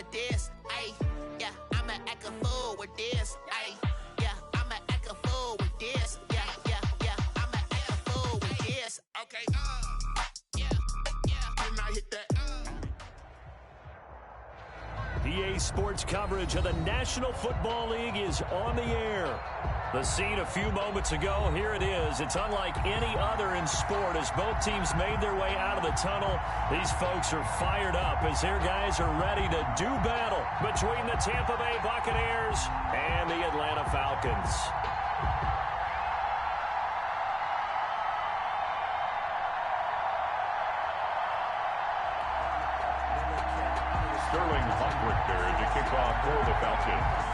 with this. Ayy, yeah, I'ma act a fool with this. Ayy, yeah, I'ma act a fool with this. Yeah, I'ma act a fool with this. Okay, yeah, can I hit that? EA Sports coverage of the National Football League is on the air. The scene a few moments ago, here it is. It's unlike any other in sport as both teams made their way out of the tunnel. These folks are fired up as their guys are ready to do battle between the Tampa Bay Buccaneers and the Atlanta Falcons. Sterling Hawkwick there to kick off for the Falcons.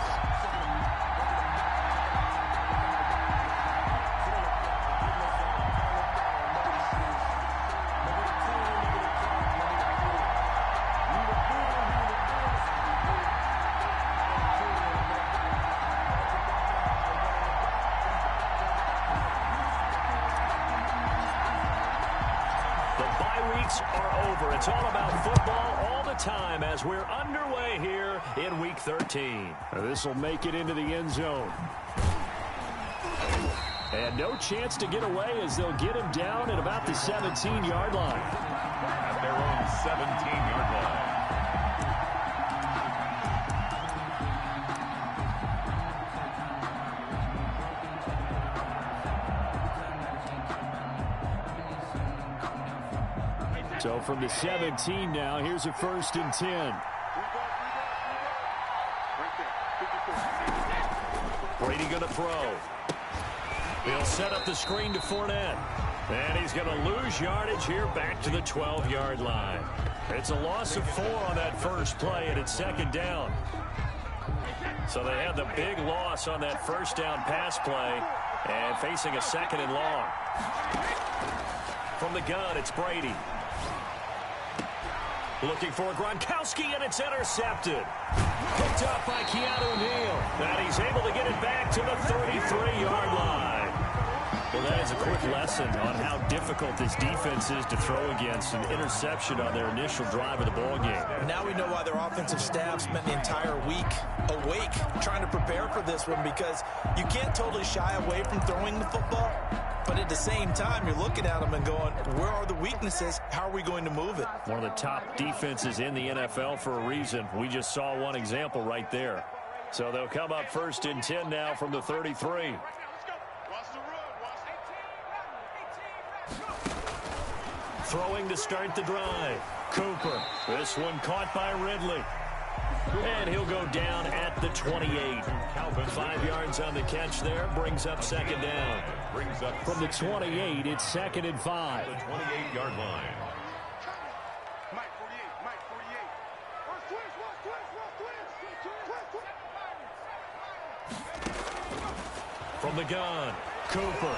Are over. It's all about football all the time as we're underway here in Week 13. This will make it into the end zone. And no chance to get away as they'll get him down at about the 17-yard line. At their own 17-yard line. So from the 17 now, here's a 1st and 10. Brady going to throw. He'll set up the screen to Fournette. And he's going to lose yardage here back to the 12-yard line. It's a loss of 4 on that first play, and it's 2nd down. So they had the big loss on that 1st down pass play and facing a 2nd and long. From the gun, it's Brady. Looking for Gronkowski, and it's intercepted. Picked up by Keanu Neal. And he's able to get it back to the 33-yard line. Well, that is a quick lesson on how difficult this defense is to throw against. An interception on their initial drive of the ballgame. Now we know why their offensive staff spent the entire week awake trying to prepare for this one, because you can't totally shy away from throwing the football. But at the same time, you're looking at them and going, where are the weaknesses? How are we going to move it? One of the top defenses in the NFL for a reason. We just saw one example right there. So they'll come up 1st and 10 now from the 33. Throwing to start the drive. Cooper. This one caught by Ridley. And he'll go down at the 28. 5 yards on the catch there. Brings up 2nd down. From the 28, it's 2nd and 5. The 28-yard line. From the gun, Cooper.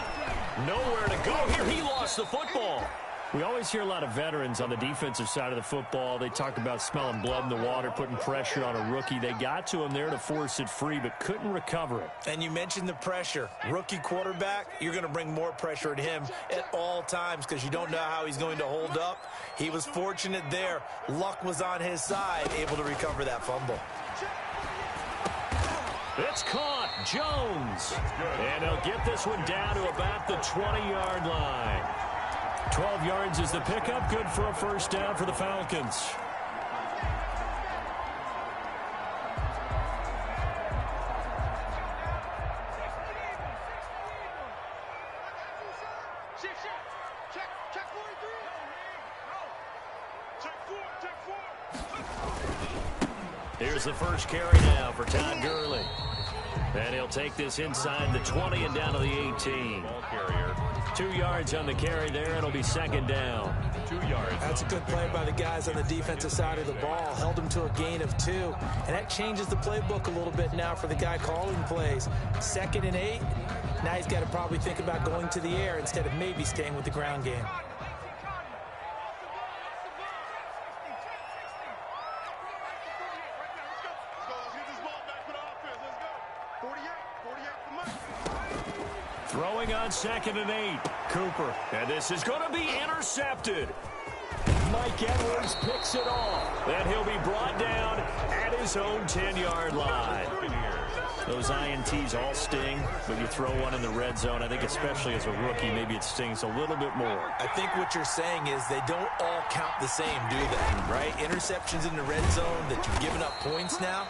Nowhere to go here. He lost the football. We always hear a lot of veterans on the defensive side of the football. They talk about smelling blood in the water, putting pressure on a rookie. They got to him there to force it free, but couldn't recover it. And you mentioned the pressure. Rookie quarterback, you're going to bring more pressure at him at all times because you don't know how he's going to hold up. He was fortunate there. Luck was on his side, able to recover that fumble. It's caught. Jones. And he'll get this one down to about the 20-yard line. 12 yards is the pickup. Good for a 1st down for the Falcons. Here's the first carry now for Todd Gurley. And he'll take this inside the 20 and down to the 18. Ball carrier. 2 yards on the carry there. It'll be 2nd down. 2 yards. That's a good play by the guys on the defensive side of the ball. Held him to a gain of 2. And that changes the playbook a little bit now for the guy calling plays. 2nd and 8. Now he's got to probably think about going to the air instead of maybe staying with the ground game. Throwing on 2nd and 8. Cooper. And this is going to be intercepted. Mike Edwards picks it off. Then he'll be brought down at his own 10-yard line. Those INTs all sting, but you throw one in the red zone. I think especially as a rookie, maybe it stings a little bit more. I think what you're saying is they don't all count the same, do they? Right? Interceptions in the red zone that you've given up points now,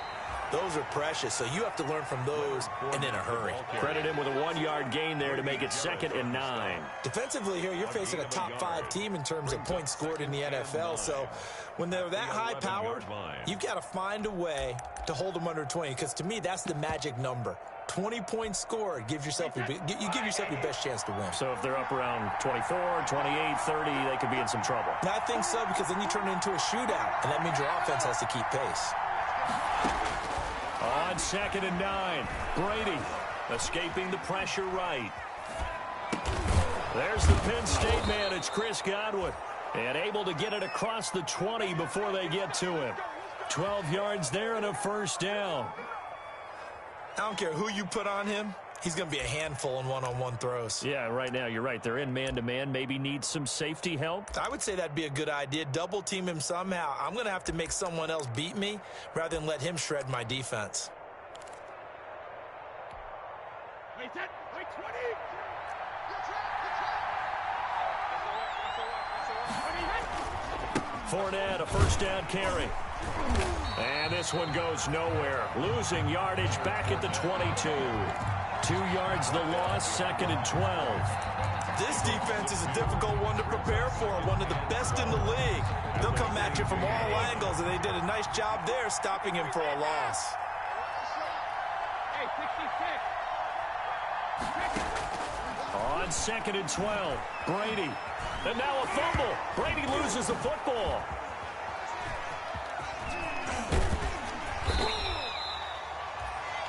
those are precious. So you have to learn from those and in a hurry. Credit him with a 1-yard gain there to make it 2nd and 9. Defensively here, you're facing a top 5 team in terms of points scored in the NFL. So when they're that high-powered, you've got to find a way to hold them under 20, because to me, that's the magic number. 20 points scored, you give yourself your best chance to win. So if they're up around 24, 28, 30, they could be in some trouble. I think so, because then you turn it into a shootout, and that means your offense has to keep pace. On 2nd and 9, Brady escaping the pressure right. There's the Penn State man. It's Chris Godwin. And able to get it across the 20 before they get to him. 12 yards there and a first down. I don't care who you put on him. He's going to be a handful in one-on-one throws. Yeah, right now, you're right. They're in man-to-man. Maybe needs some safety help. I would say that'd be a good idea. Double team him somehow. I'm going to have to make someone else beat me rather than let him shred my defense. Wait, 20. Fournette, a first down carry. And this one goes nowhere. Losing yardage back at the 22. 2 yards the loss, 2nd and 12. This defense is a difficult one to prepare for, one of the best in the league. They'll come at you from all angles, and they did a nice job there stopping him for a loss. Hey, 66. On 2nd and 12, Brady. And now a fumble. Brady loses the football.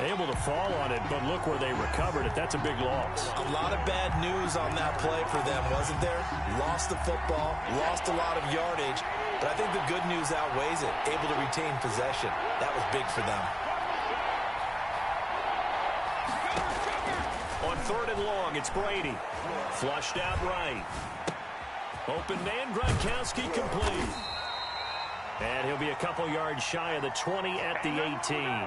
Able to fall on it, but look where they recovered it. That's a big loss. A lot of bad news on that play for them, wasn't there? Lost the football, lost a lot of yardage, but I think the good news outweighs it. Able to retain possession. That was big for them. On 3rd and long, it's Brady. Flushed out right. Open man, Gronkowski complete. And he'll be a couple yards shy of the 20 at the 18.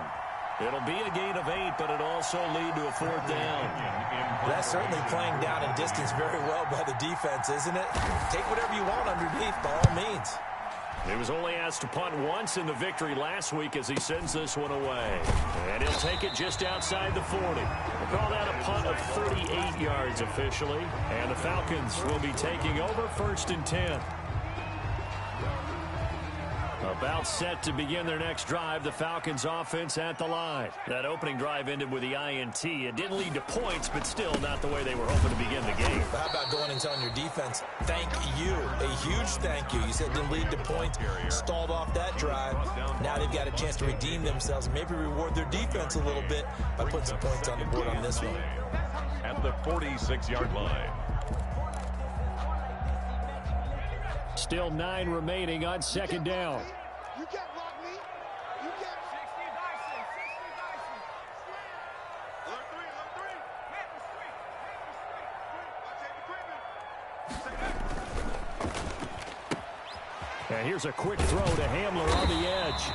It'll be a gain of 8, but it'll also lead to a 4th down. That's certainly playing down in distance very well by the defense, isn't it? Take whatever you want underneath, by all means. He was only asked to punt once in the victory last week as he sends this one away. And he'll take it just outside the 40. We'll call that a punt of 38 yards officially. And the Falcons will be taking over 1st and 10. About set to begin their next drive, the Falcons offense at the line. That opening drive ended with the INT. It didn't lead to points, but still not the way they were hoping to begin the game. But how about going and telling your defense, thank you, a huge thank you. You said it didn't lead to points, stalled off that drive. Now they've got a chance to redeem themselves, maybe reward their defense a little bit by putting some points on the board on this one. At the 46-yard line. Still 9 remaining on 2nd down. You can't block me. You can't. 60 Dyson. 60 Dyson. And here's a quick throw to Hamler on the edge.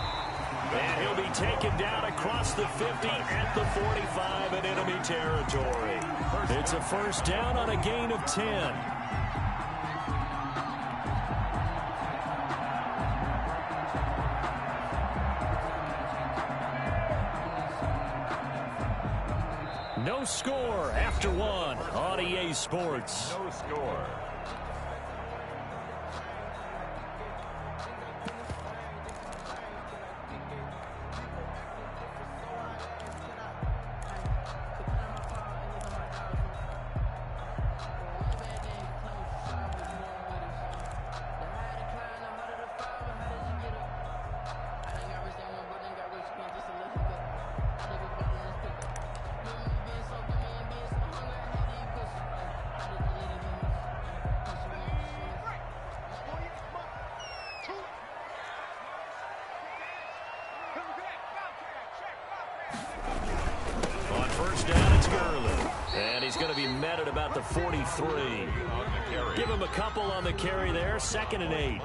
And he'll be taken down across the 50 at the 45 in enemy territory. It's a first down on a gain of 10. No score after 1 on EA Sports. No score. And he's going to be met at about the 43. Give him a couple on the carry there. 2nd and 8.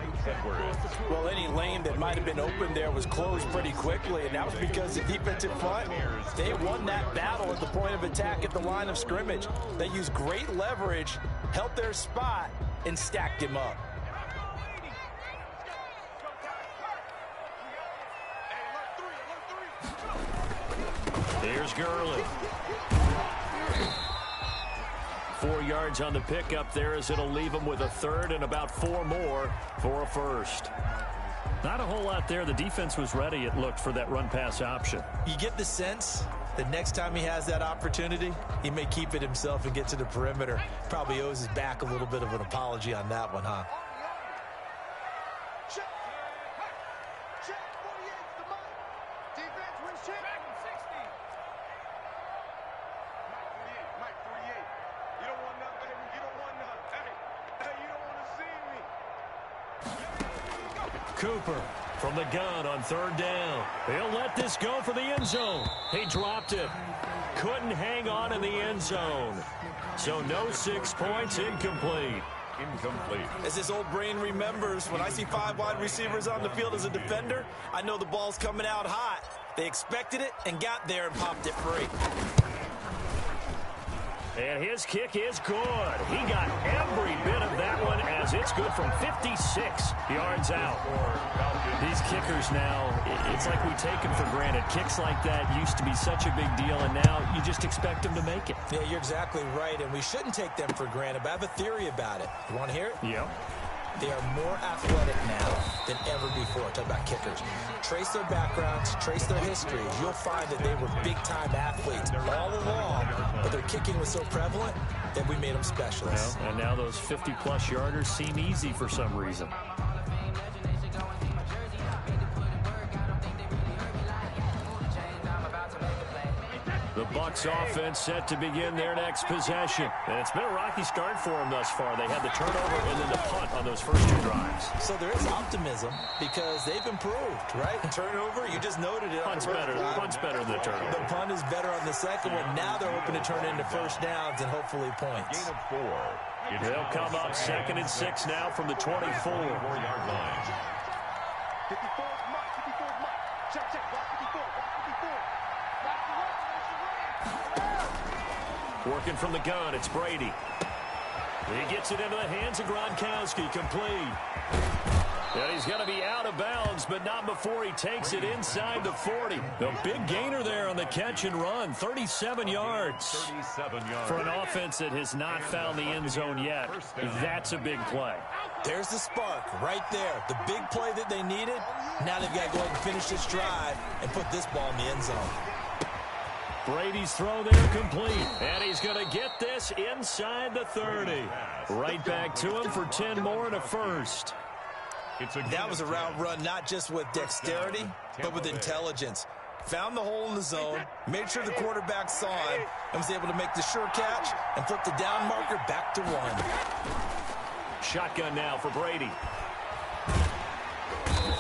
Well, any lane that might have been open there was closed pretty quickly, and that was because the defensive front, they won that battle at the point of attack at the line of scrimmage. They used great leverage, held their spot, and stacked him up. Here's Gurley. 4 yards on the pickup there as it'll leave him with a 3rd and about 4 more for a 1st. Not a whole lot there. The defense was ready, it looked, for that run-pass option. You get the sense that next time he has that opportunity, he may keep it himself and get to the perimeter. Probably owes his back a little bit of an apology on that one, huh? Cooper from the gun on 3rd down. He'll let this go for the end zone. He dropped it. Couldn't hang on in the end zone. So no 6 points, incomplete. As his old brain remembers, when I see 5 wide receivers on the field as a defender, I know the ball's coming out hot. They expected it and got there and popped it free. And his kick is good. He got every bit of that one as it's good from 56 yards out. These kickers now, it's like we take them for granted. Kicks like that used to be such a big deal, and now you just expect them to make it. Yeah, you're exactly right, and we shouldn't take them for granted, but I have a theory about it. You want to hear it? Yeah. They are more athletic now than ever before. Talk about kickers. Trace their backgrounds, trace their history. You'll find that they were big-time athletes all along, but their kicking was so prevalent that we made them specialists. Well, and now those 50-plus yarders seem easy for some reason. The Bucs offense set to begin their next possession. And it's been a rocky start for them thus far. They had the turnover and then the punt on those first 2 drives. So there is optimism because they've improved, right? Turnover, you just noted it. Punt's better than the turnover. The punt is better on the second one. Now they're hoping to turn it into first downs and hopefully points. Gain of 4. They'll come up 2nd and 6 now from the 24. 4-yard line. 54 is Mike. 54 is Mike. Check, check. Block 54. Block 54. Block the right. Working from the gun, it's Brady. He gets it into the hands of Gronkowski, complete. And he's going to be out of bounds, but not before he takes it inside the 40. The big gainer there on the catch and run, 37 yards. 37 yards. For an offense that has not found the end zone yet, that's a big play. There's the spark right there. The big play that they needed. Now they've got to go ahead and finish this drive and put this ball in the end zone. Brady's throw there complete. And he's going to get this inside the 30. Right back to him for 10 more and a 1st. That was a route run not just with dexterity, but with intelligence. Found the hole in the zone, made sure the quarterback saw him, and was able to make the sure catch and flip the down marker back to 1. Shotgun now for Brady.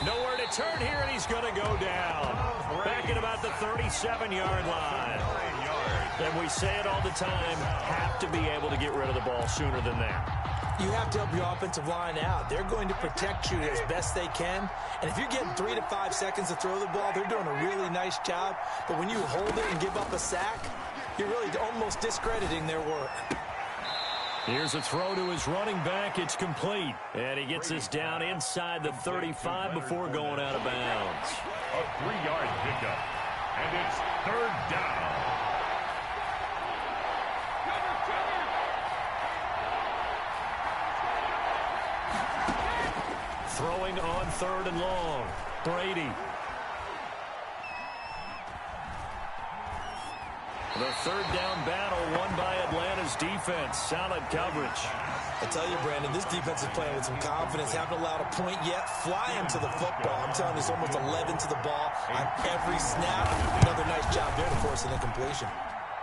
Nowhere to turn here, and he's going to go down. Back at about the 37-yard line. And we say it all the time, have to be able to get rid of the ball sooner than that. You have to help your offensive line out. They're going to protect you as best they can. And if you're getting 3 to 5 seconds to throw the ball, they're doing a really nice job. But when you hold it and give up a sack, you're really almost discrediting their work. Here's a throw to his running back. It's complete. And he gets this down inside the 35 before going out of bounds. A 3-yard pickup. And it's 3rd down. Throwing on 3rd and long. Brady. The 3rd down battle won by Atlanta's defense. Solid coverage. I tell you, Brandon, this defense is playing with some confidence. Haven't allowed a point yet. Flying to the football. I'm telling you, it's almost 11 to the ball on every snap. Another nice job there to force an incompletion.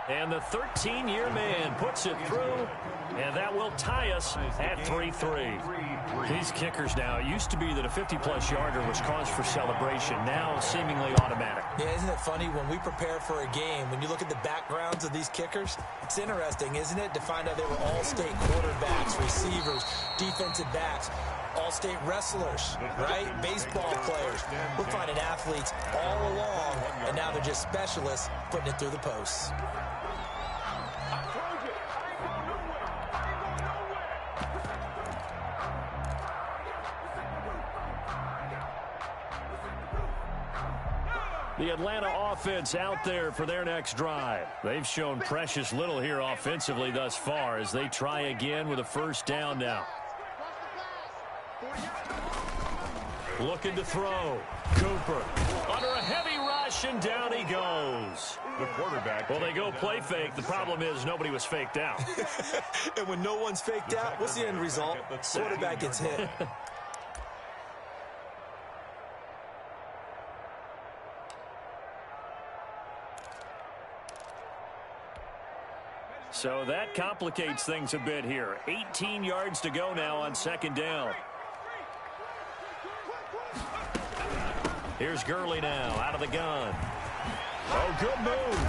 And the 13-year man puts it through, and that will tie us at 3-3. These kickers now, it used to be that a 50-plus yarder was cause for celebration, now seemingly automatic. Yeah, isn't it funny when we prepare for a game, when you look at the backgrounds of these kickers, it's interesting, isn't it, to find out they were all-state quarterbacks, receivers, defensive backs, all-state wrestlers, right? Baseball players. We're finding athletes all along, and now they're just specialists putting it through the posts. The Atlanta offense out there for their next drive. They've shown precious little here offensively thus far as they try again with a first down now. Looking to throw. Cooper under a heavy rush, and down he goes. The quarterback. Well, they go play fake. The problem is nobody was faked out. And when no one's faked out, what's the end result? Quarterback gets hit. So that complicates things a bit here. 18 yards to go now on second down. Here's Gurley now out of the gun. Oh, good move.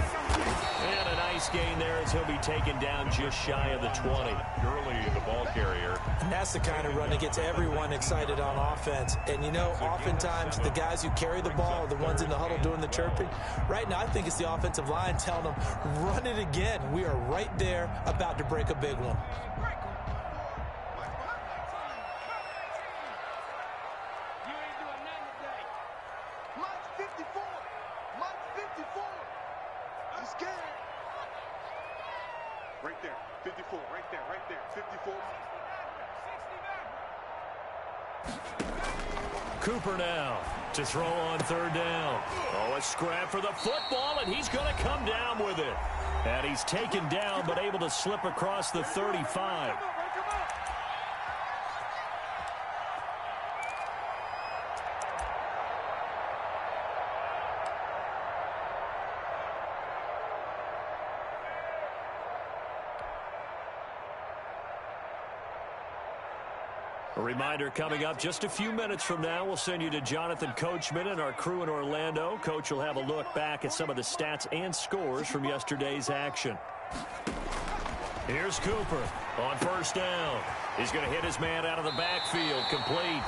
And a nice gain there as he'll be taken down just shy of the 20. Gurley, the ball carrier. And that's the kind of run that gets everyone excited on offense. And, you know, oftentimes the guys who carry the ball are the ones in the huddle doing the chirping. Right now, I think it's the offensive line telling them, run it again. We are right there about to break a big one. Right there, 54, right there, 54. Cooper now to throw on third down. Oh, a scrap for the football, and he's going to come down with it. And he's taken down, but able to slip across the 35. A reminder coming up just a few minutes from now, we'll send you to Jonathan Coachman and our crew in Orlando. Coach will have a look back at some of the stats and scores from yesterday's action. Here's Cooper on first down. He's going to hit his man out of the backfield, complete.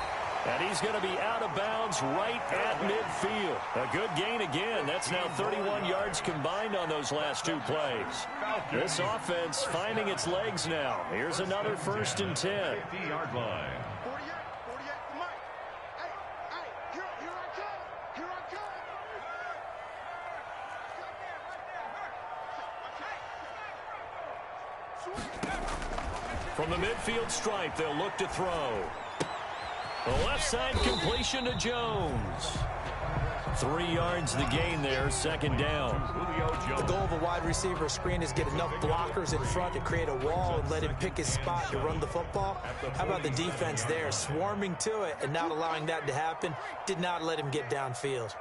And he's going to be out of bounds right at midfield. A good gain again. That's now 31 yards combined on those last two plays. This offense finding its legs now. Here's another 1st and 10. 50-yard line. 48 for Mike. Hey, here I come. From the midfield stripe, they'll look to throw. The left side completion to Jones. 3 yards the gain there, second down. The goal of a wide receiver screen is get enough blockers in front to create a wall and let him pick his spot to run the football. How about the defense there, swarming to it and not allowing that to happen? Did not let him get downfield.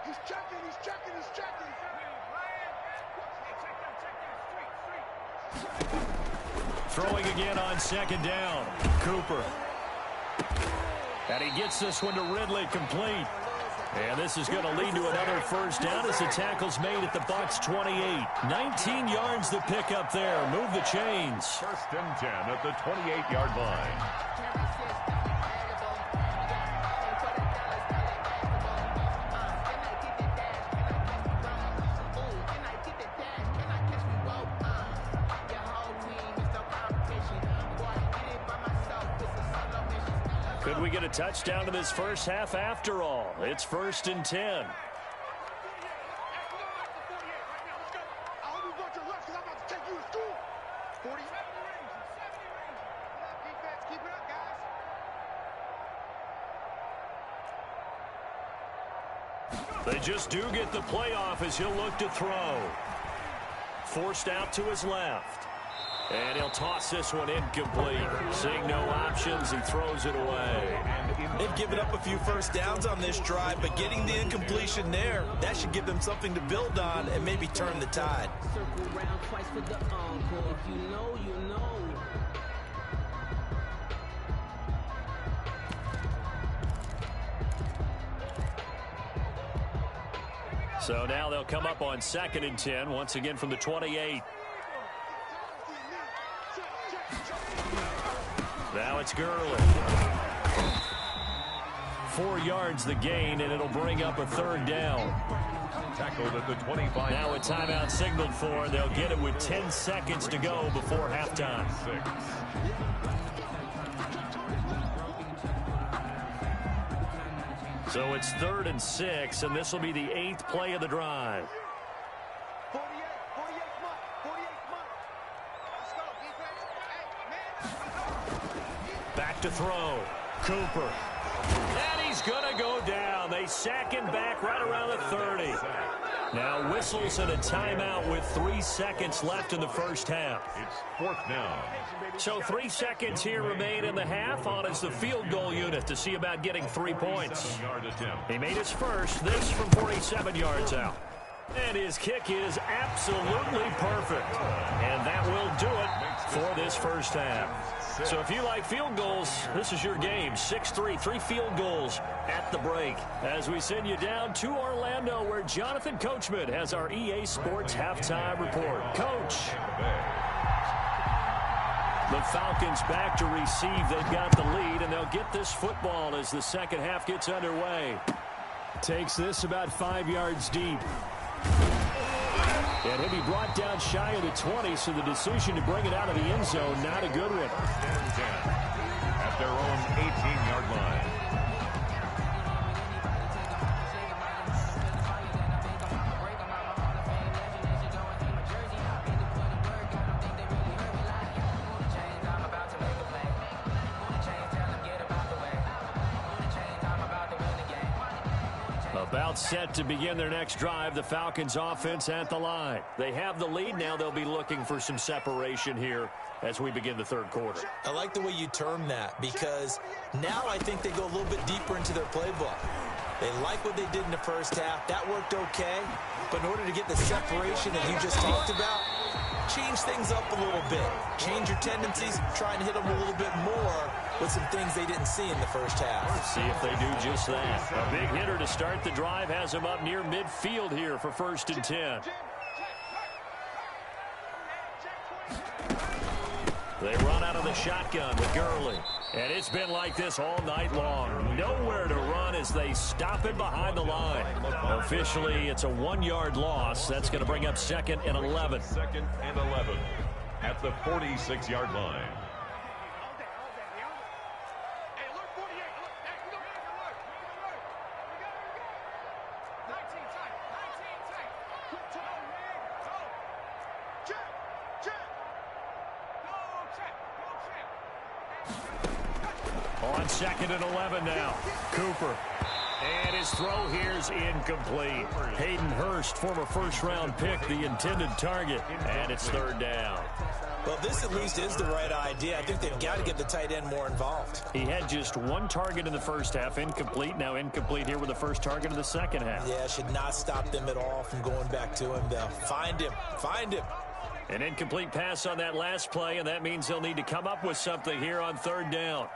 He's checking. Throwing again on second down. Cooper. And he gets this one to Ridley, complete. And this is going to lead to another first down as the tackle's made at the Bucs 28. 19 yards the pick up there. Move the chains. 1st and 10 at the 28-yard line. Could we get a touchdown to this first half after all? It's 1st and 10. They just do get the playoff as he'll look to throw. Forced out to his left. And he'll toss this one incomplete. Seeing no options, he throws it away. They've given up a few first downs on this drive, but getting the incompletion there, that should give them something to build on and maybe turn the tide. So now they'll come up on 2nd and 10, once again from the 28. Now it's Gurley. 4 yards the gain, and it'll bring up a 3rd down. Tackled at the 25. Now a timeout signaled for, and they'll get it with 10 seconds to go before halftime. 6. So it's 3rd and 6, and this will be the 8th play of the drive. 48 month. Let's go, defense. Back to throw. Cooper. And he's going to go down. They sack him back right around the 30. Now whistles and a timeout with 3 seconds left in the first half. It's 4th down. So 3 seconds here remain in the half. On is the field goal unit to see about getting 3 points. He made his first, this from 47 yards out. And his kick is absolutely perfect. And that will do it for this first half. So if you like field goals, this is your game. 6-3, 3 field goals at the break. As we send you down to Orlando, where Jonathan Coachman has our EA Sports halftime report. Coach. The Falcons back to receive. They've got the lead, and they'll get this football as the second half gets underway. Takes this about 5 yards deep. And he'll be brought down shy of the 20, so the decision to bring it out of the end zone, not a good one. At their own 18-yard line. About set to begin their next drive, the Falcons offense at the line. They have the lead. Now they'll be looking for some separation here as we begin the 3rd quarter. I like the way you term that, because now I think they go a little bit deeper into their playbook. They like what they did in the first half. That worked okay. But in order to get the separation that you just talked about, change things up a little bit. Change your tendencies, try and hit them a little bit more with some things they didn't see in the first half. See if they do just that. A big hitter to start the drive has him up near midfield here for 1st and 10. They run out of the shotgun with Gurley. And it's been like this all night long. Nowhere to run as they stop him behind the line. Officially, it's a 1-yard loss. That's going to bring up 2nd and 11. 2nd and 11 at the 46-yard line. On 2nd and 11 now. Cooper. And his throw here's incomplete. Hayden Hurst, former first-round pick, the intended target. And it's 3rd down. Well, this at least is the right idea. I think they've got to get the tight end more involved. He had just 1 target in the first half, incomplete. Now incomplete here with the first target of the second half. Yeah, should not stop them at all from going back to him, though. Find him. Find him. An incomplete pass on that last play, and that means they'll need to come up with something here on 3rd down.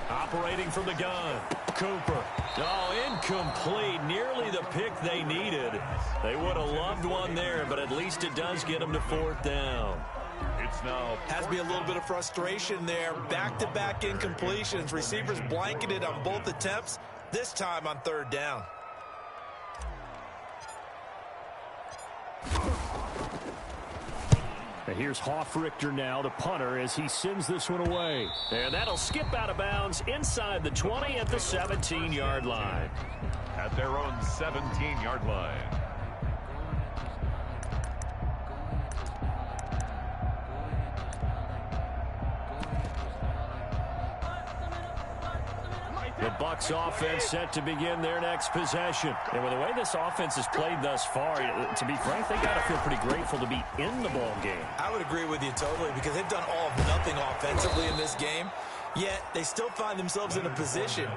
Operating from the gun. Cooper. Oh, incomplete. Nearly the pick they needed. They would have loved one there, but at least it does get them to 4th down. It's now has to be a little bit of frustration there. Back-to-back incompletions. Receivers blanketed on both attempts, this time on 3rd down. And here's Hoffrichter now, the punter, as he sends this one away. And that'll skip out of bounds inside the 20 at the 17-yard line. At their own 17-yard line. The Bucs offense set to begin their next possession. And with the way this offense has played thus far, to be frank, they got to feel pretty grateful to be in the ball game. I would agree with you totally because they've done all of nothing offensively in this game, yet they still find themselves in a position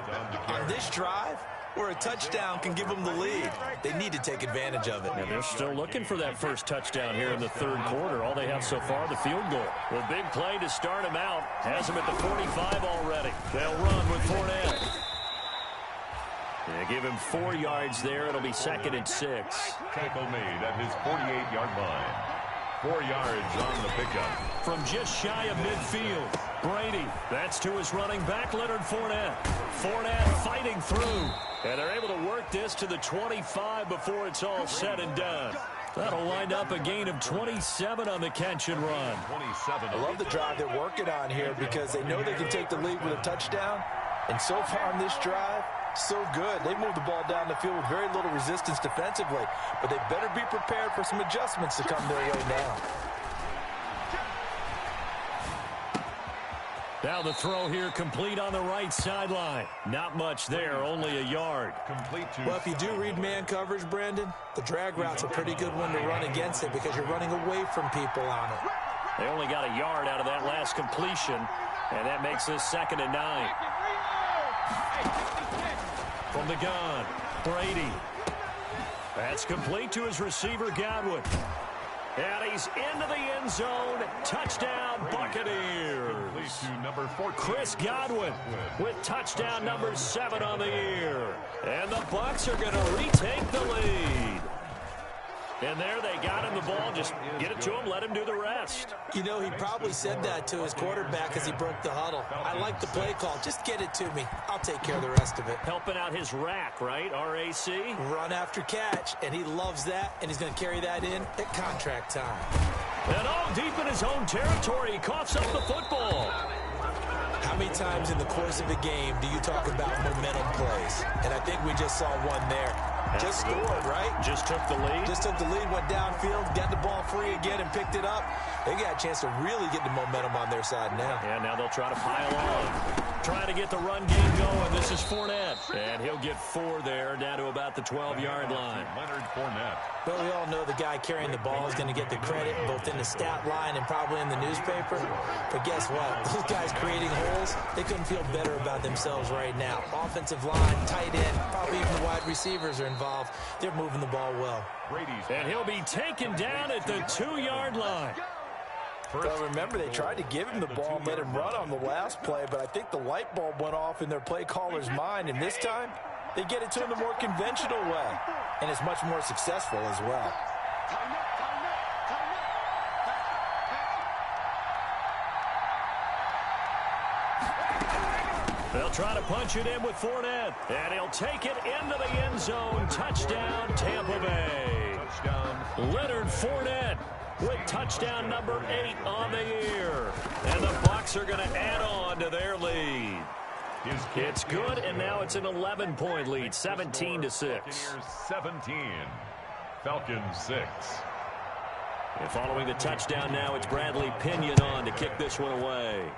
on this drive where a touchdown can give them the lead. They need to take advantage of it. And they're still looking for that first touchdown here in the third quarter. All they have so far, the field goal. The big play to start them out has them at the 45 already. They'll run with Fournette. They give him 4 yards there. It'll be 2nd and 6. Tackle made at his 48-yard line. 4 yards on the pickup. From just shy of midfield, Brady. That's to his running back, Leonard Fournette. Fournette fighting through. And they're able to work this to the 25 before it's all said and done. That'll wind up a gain of 27 on the catch and run. 27. I love the drive they're working on here because they know they can take the lead with a touchdown. And so far on this drive, so good. They moved the ball down the field with very little resistance defensively. But they better be prepared for some adjustments to come their way now. Now the throw here complete on the right sideline. Not much there, only a yard. Complete to... Well, if you do read man coverage, Brandon, the drag route's a pretty good one to run against it because you're running away from people on it. They only got a yard out of that last completion, and that makes this 2nd and 9. From the gun, Brady. That's complete to his receiver, Godwin. And he's into the end zone. Touchdown, Buccaneers. To number 14. Chris Godwin with touchdown number 7 on the year. And the Bucs are going to retake the lead. And there they got him the ball. Just get it to him, let him do the rest. You know, he probably said that to his quarterback as he broke the huddle. I like the play call. Just get it to me. I'll take care of the rest of it. Helping out his rack, right? R-A-C? Run after catch, and he loves that, and he's going to carry that in at contract time. And all deep in his own territory, he coughs up the football. How many times in the course of a game do you talk about momentum plays? And I think we just saw one there. Just scored, right? Just took the lead. Just took the lead, went downfield, got the ball free again, and picked it up. They got a chance to really get the momentum on their side now. Yeah, now they'll try to pile on. Trying to get the run game going. This is Fournette. And he'll get 4 there, down to about the 12-yard line. Leonard Fournette. Well, we all know the guy carrying the ball is going to get the credit both in the stat line and probably in the newspaper. But guess what? Those guys creating holes, they couldn't feel better about themselves right now. Offensive line, tight end, probably even the wide receivers are involved. They're moving the ball well. And he'll be taken down at the 2-yard line. Well, remember, they tried to give him the ball and let him run on the last play, but I think the light bulb went off in their play caller's mind, and this time, they get it to him the more conventional way, and it's much more successful as well. They'll try to punch it in with Fournette, and he'll take it into the end zone. Touchdown, Tampa Bay. Touchdown. Leonard Fournette with touchdown number 8 on the year. And the Bucs are going to add on to their lead. It's good, and now it's an 11-point lead, 17-6. 17. Falcons 6. And following the touchdown now, it's Bradley Pinion on to kick this one away.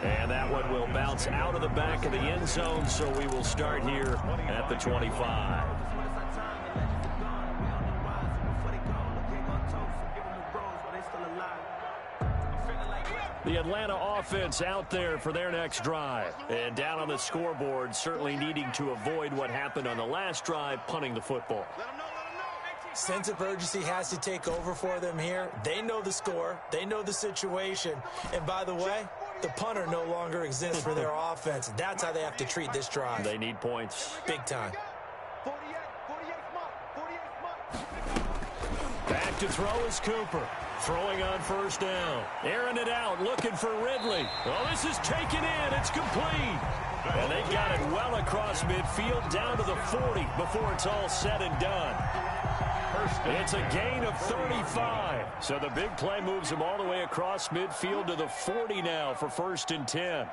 And that one will bounce out of the back of the end zone, so we will start here at the 25. The Atlanta offense out there for their next drive. And down on the scoreboard, certainly needing to avoid what happened on the last drive, punting the football. Sense of urgency has to take over for them here. They know the score. They know the situation. And by the way, the punter no longer exists for their offense. That's how they have to treat this drive. They need points. Big time. Back to throw is Cooper. Throwing on first down. Airing it out, looking for Ridley. Oh, this is taken in. It's complete. And they got it well across midfield down to the 40 before it's all said and done. It's a gain of 35. So the big play moves them all the way across midfield to the 40 now for 1st and 10.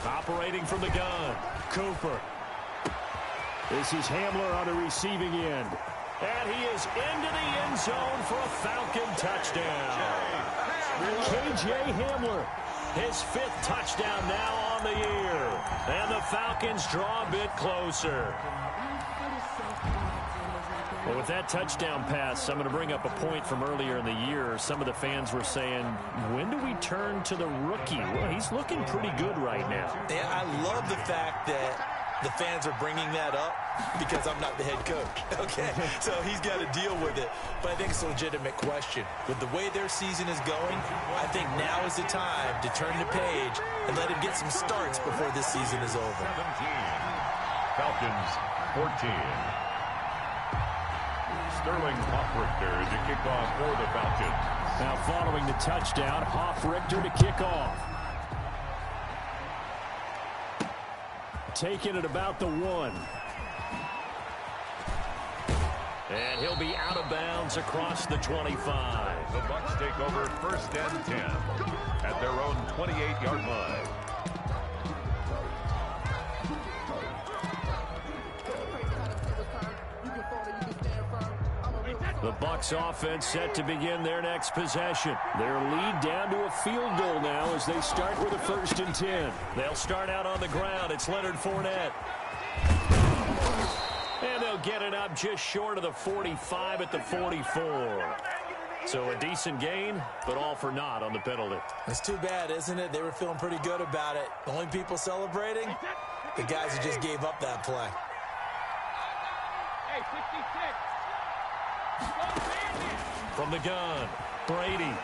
Operating from the gun, Cooper. This is Hamler on the receiving end. And he is into the end zone for a Falcon touchdown. K.J. Hamler, his 5th touchdown now on the year. And the Falcons draw a bit closer. Well, with that touchdown pass, I'm going to bring up a point from earlier in the year. Some of the fans were saying, when do we turn to the rookie? Well, he's looking pretty good right now. Yeah, I love the fact that the fans are bringing that up because I'm not the head coach, okay? So he's got to deal with it. But I think it's a legitimate question. With the way their season is going, I think now is the time to turn the page and let him get some starts before this season is over. 17. Falcons 14. Sterling Hoffrichter to kick off for the Falcons. Now following the touchdown, Hoffrichter to kick off. Taking it about the 1. And he'll be out of bounds across the 25. The Bucs take over 1st and 10 at their own 28-yard line. The Bucs offense set to begin their next possession. Their lead down to a field goal now as they start with a 1st and 10. They'll start out on the ground. It's Leonard Fournette. And they'll get it up just short of the 45 at the 44. So a decent gain, but all for naught on the penalty. It's too bad, isn't it? They were feeling pretty good about it. The only people celebrating, the guys who just gave up that play. Hey, 66. From the gun, Brady.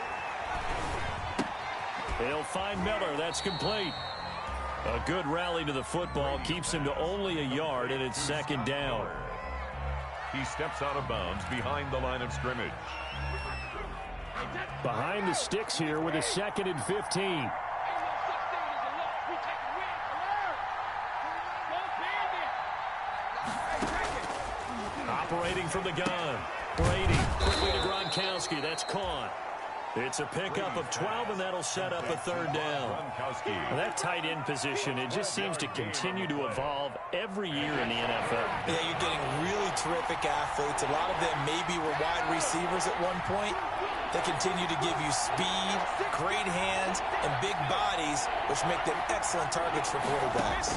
They'll find Miller. That's complete. A good rally to the football keeps him to only a yard, and it's 2nd down. He steps out of bounds behind the line of scrimmage. Behind the sticks here with a 2nd and 15. Operating from the gun. Brady quickly to Gronkowski. That's caught. It's a pickup of 12, and that'll set up a 3rd down. Well, that tight end position, it just seems to continue to evolve every year in the NFL. Yeah, you're getting really terrific athletes. A lot of them maybe were wide receivers at one point. They continue to give you speed, great hands, and big bodies, which make them excellent targets for quarterbacks.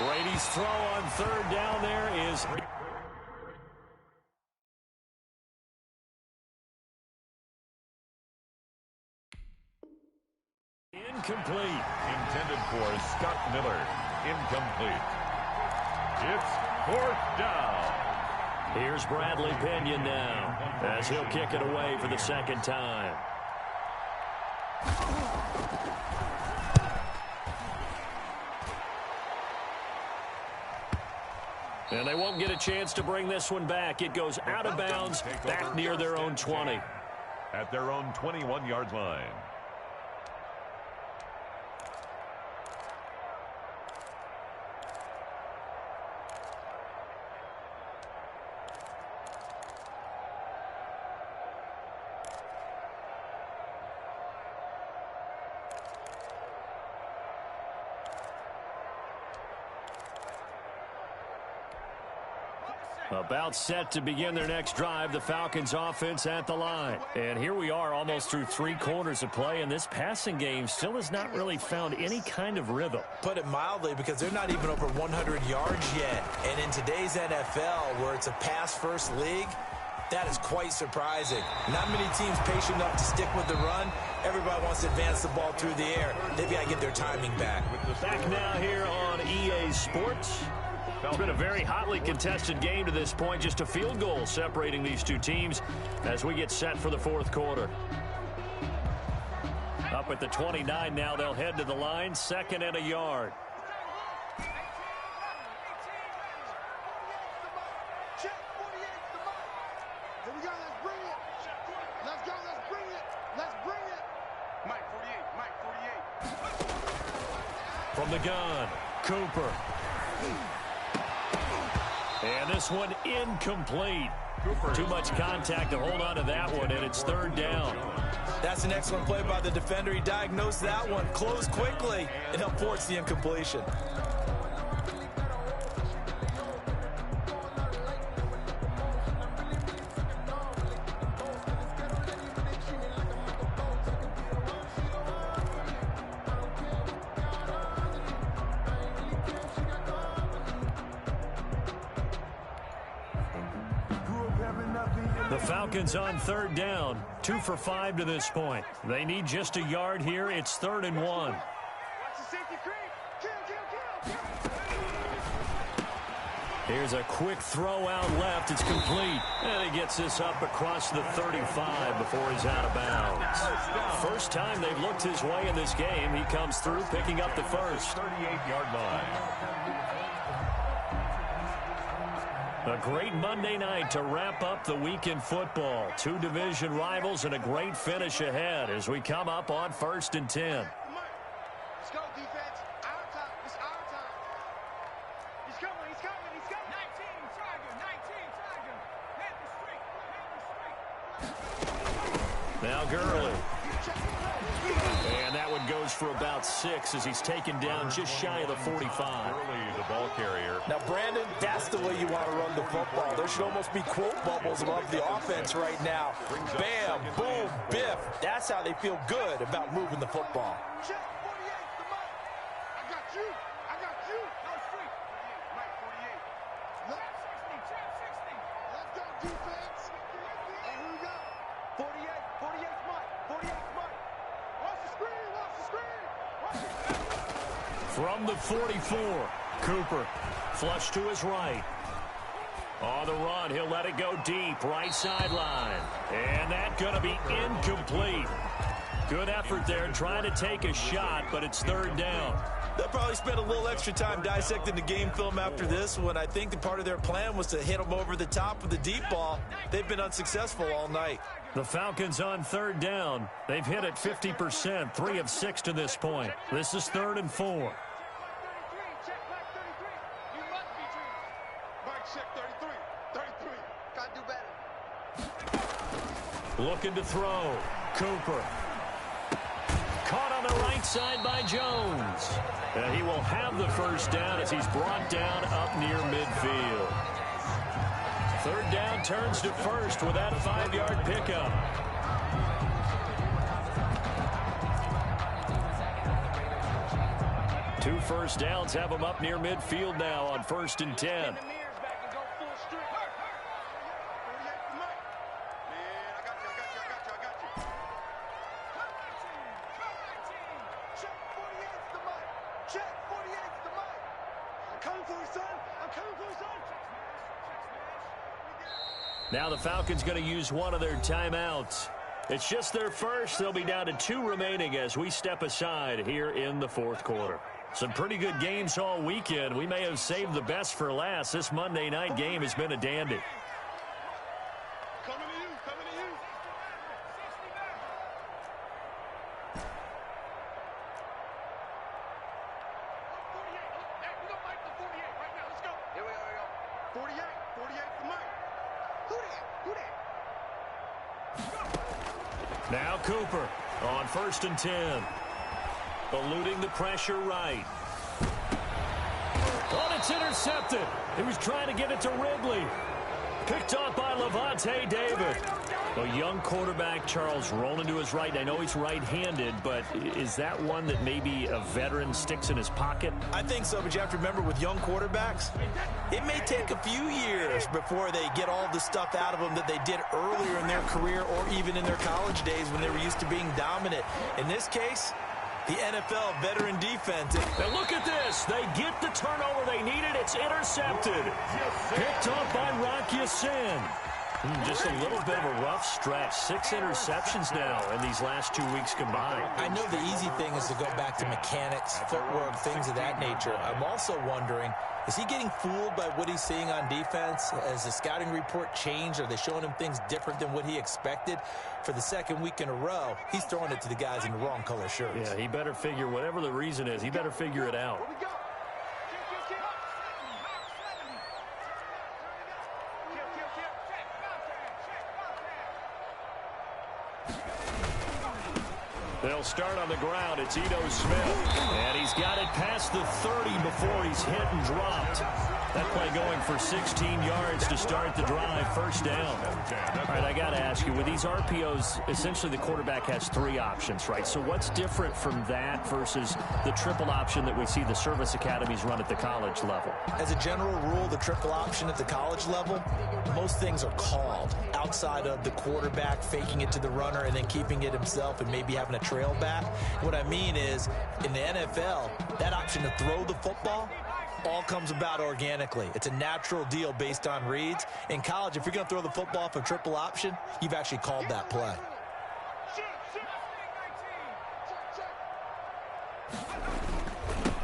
Brady's throw on 3rd down there is... incomplete. Intended for Scott Miller. Incomplete. It's 4th down. Here's Bradley Pinion now as he'll kick it away for the 2nd time. And they won't get a chance to bring this one back. It goes out of bounds back near their own 20. At their own 21-yard line. About set to begin their next drive, the Falcons offense at the line. And here we are almost through 3 quarters of play, and this passing game still has not really found any kind of rhythm. Put it mildly, because they're not even over 100 yards yet. And in today's NFL, where it's a pass-first league, that is quite surprising. Not many teams patient enough to stick with the run. Everybody wants to advance the ball through the air. They've got to get their timing back. Back now here on EA Sports. It's been a very hotly contested game to this point. Just a field goal separating these two teams as we get set for the 4th quarter. Up at the 29 now, they'll head to the line. 2nd and a yard. From the gun, Cooper. And this one incomplete. Too much contact to hold on to that one, and it's 3rd down. That's an excellent play by the defender. He diagnosed that one, closed quickly, and helped force the incompletion. The Falcons on third down, 2 for 5 to this point. They need just a yard here. It's 3rd and 1. Watch the safety creep. Kill. Here's a quick throw out left. It's complete. And he gets this up across the 35 before he's out of bounds. First time they've looked his way in this game. He comes through picking up the first. 38-yard line. A great Monday night to wrap up the week in football. 2 division rivals and a great finish ahead as we come up on 1st and 10. Let's go, defense. Our time. It's our time. He's coming. 19, Tiger. Hit the streak. Now Gurley. And that one goes for about 6 as he's taken down just shy of the 45. Early, the ball carrier. Now, Brandon, that's the way you want to run the football. There should almost be quote bubbles above the offense right now. Bam, boom, biff. That's how they feel good about moving the football. Check 48, the mic. I got you. No streak. Right, 48. Let's go, defense. And here we go. 48's Mike. Watch the screen. From the 44, Cooper flush to his right. On the run, he'll let it go deep, right sideline. And that's going to be incomplete. Good effort there, trying to take a shot, but it's 3rd down. They'll probably spend a little extra time dissecting the game film after this one. I think the part of their plan was to hit them over the top with the deep ball. They've been unsuccessful all night. The Falcons on 3rd down. They've hit it 50%, 3 of 6 to this point. This is 3rd and 4. Check back 33. You must be dreaming. Mike, check 33. Gotta do better. Looking to throw. Cooper. Caught on the right side by Jones. And he will have the first down as he's brought down up near midfield. 3rd down turns to 1st with that 5-yard pickup. Two first downs have him up near midfield now on 1st and 10. Now the Falcons going to use one of their timeouts. It's just their first. They'll be down to 2 remaining as we step aside here in the 4th quarter. Some pretty good games all weekend. We may have saved the best for last. This Monday night game has been a dandy. Coming to you. We're going to fight the 48 right now. Let's go. Here we go. 48 the mic. Who that? Now Cooper on 1st and 10. Eluding the pressure right. Oh, it's intercepted. He was trying to get it to Ridley. Picked off by Levante David. A young quarterback, Charles, rolling to his right. I know he's right-handed, but is that one that maybe a veteran sticks in his pocket? I think so, but you have to remember with young quarterbacks, it may take a few years before they get all the stuff out of them that they did earlier in their career or even in their college days when they were used to being dominant. In this case, the NFL veteran defense. Now look at this. They get the turnover they needed. It's intercepted. Picked off by Rocky Sin. Just a little bit of a rough stretch. 6 interceptions now in these last 2 weeks combined. I know the easy thing is to go back to mechanics, footwork, things of that nature. I'm also wondering, is he getting fooled by what he's seeing on defense? Has the scouting report changed? Are they showing him things different than what he expected? For the 2nd week in a row, he's throwing it to the guys in the wrong color shirts. Yeah, he better figure, whatever the reason is, he better figure it out. Here we go. They'll start on the ground. It's Ito Smith. And he's got it past the 30 before he's hit and dropped. That play going for 16 yards to start the drive. First down. All right, I got to ask you, with these RPOs, essentially the quarterback has 3 options, right? So what's different from that versus the triple option that we see the service academies run at the college level? As a general rule, the triple option at the college level, most things are called outside of the quarterback faking it to the runner and then keeping it himself and maybe having a trail back. What I mean is, in the NFL, that option to throw the football all comes about organically. It's a natural deal based on reads. In college, if you're going to throw the football for triple option, you've actually called that play.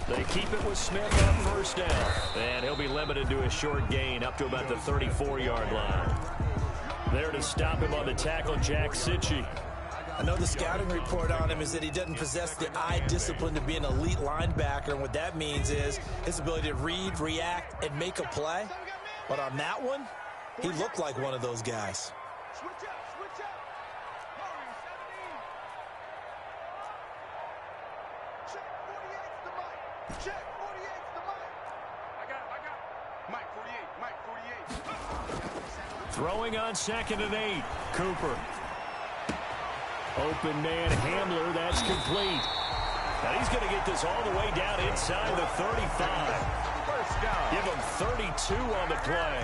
They keep it with Smith on first down. And he'll be limited to a short gain up to about the 34-yard line. There to stop him on the tackle, Jack Sitchie. I know the scouting report on him is that he doesn't possess the eye discipline to be an elite linebacker. And what that means is his ability to read, react, and make a play. But on that one, he looked like one of those guys. Switch up, switch up. Check 48's the mic. Check 48's the mic. I got it. Mike 48, Mike 48. Throwing on 2nd and 8. Cooper. Open man Hamler, that's complete. Now he's going to get this all the way down inside the 35. First down. Give him 32 on the play.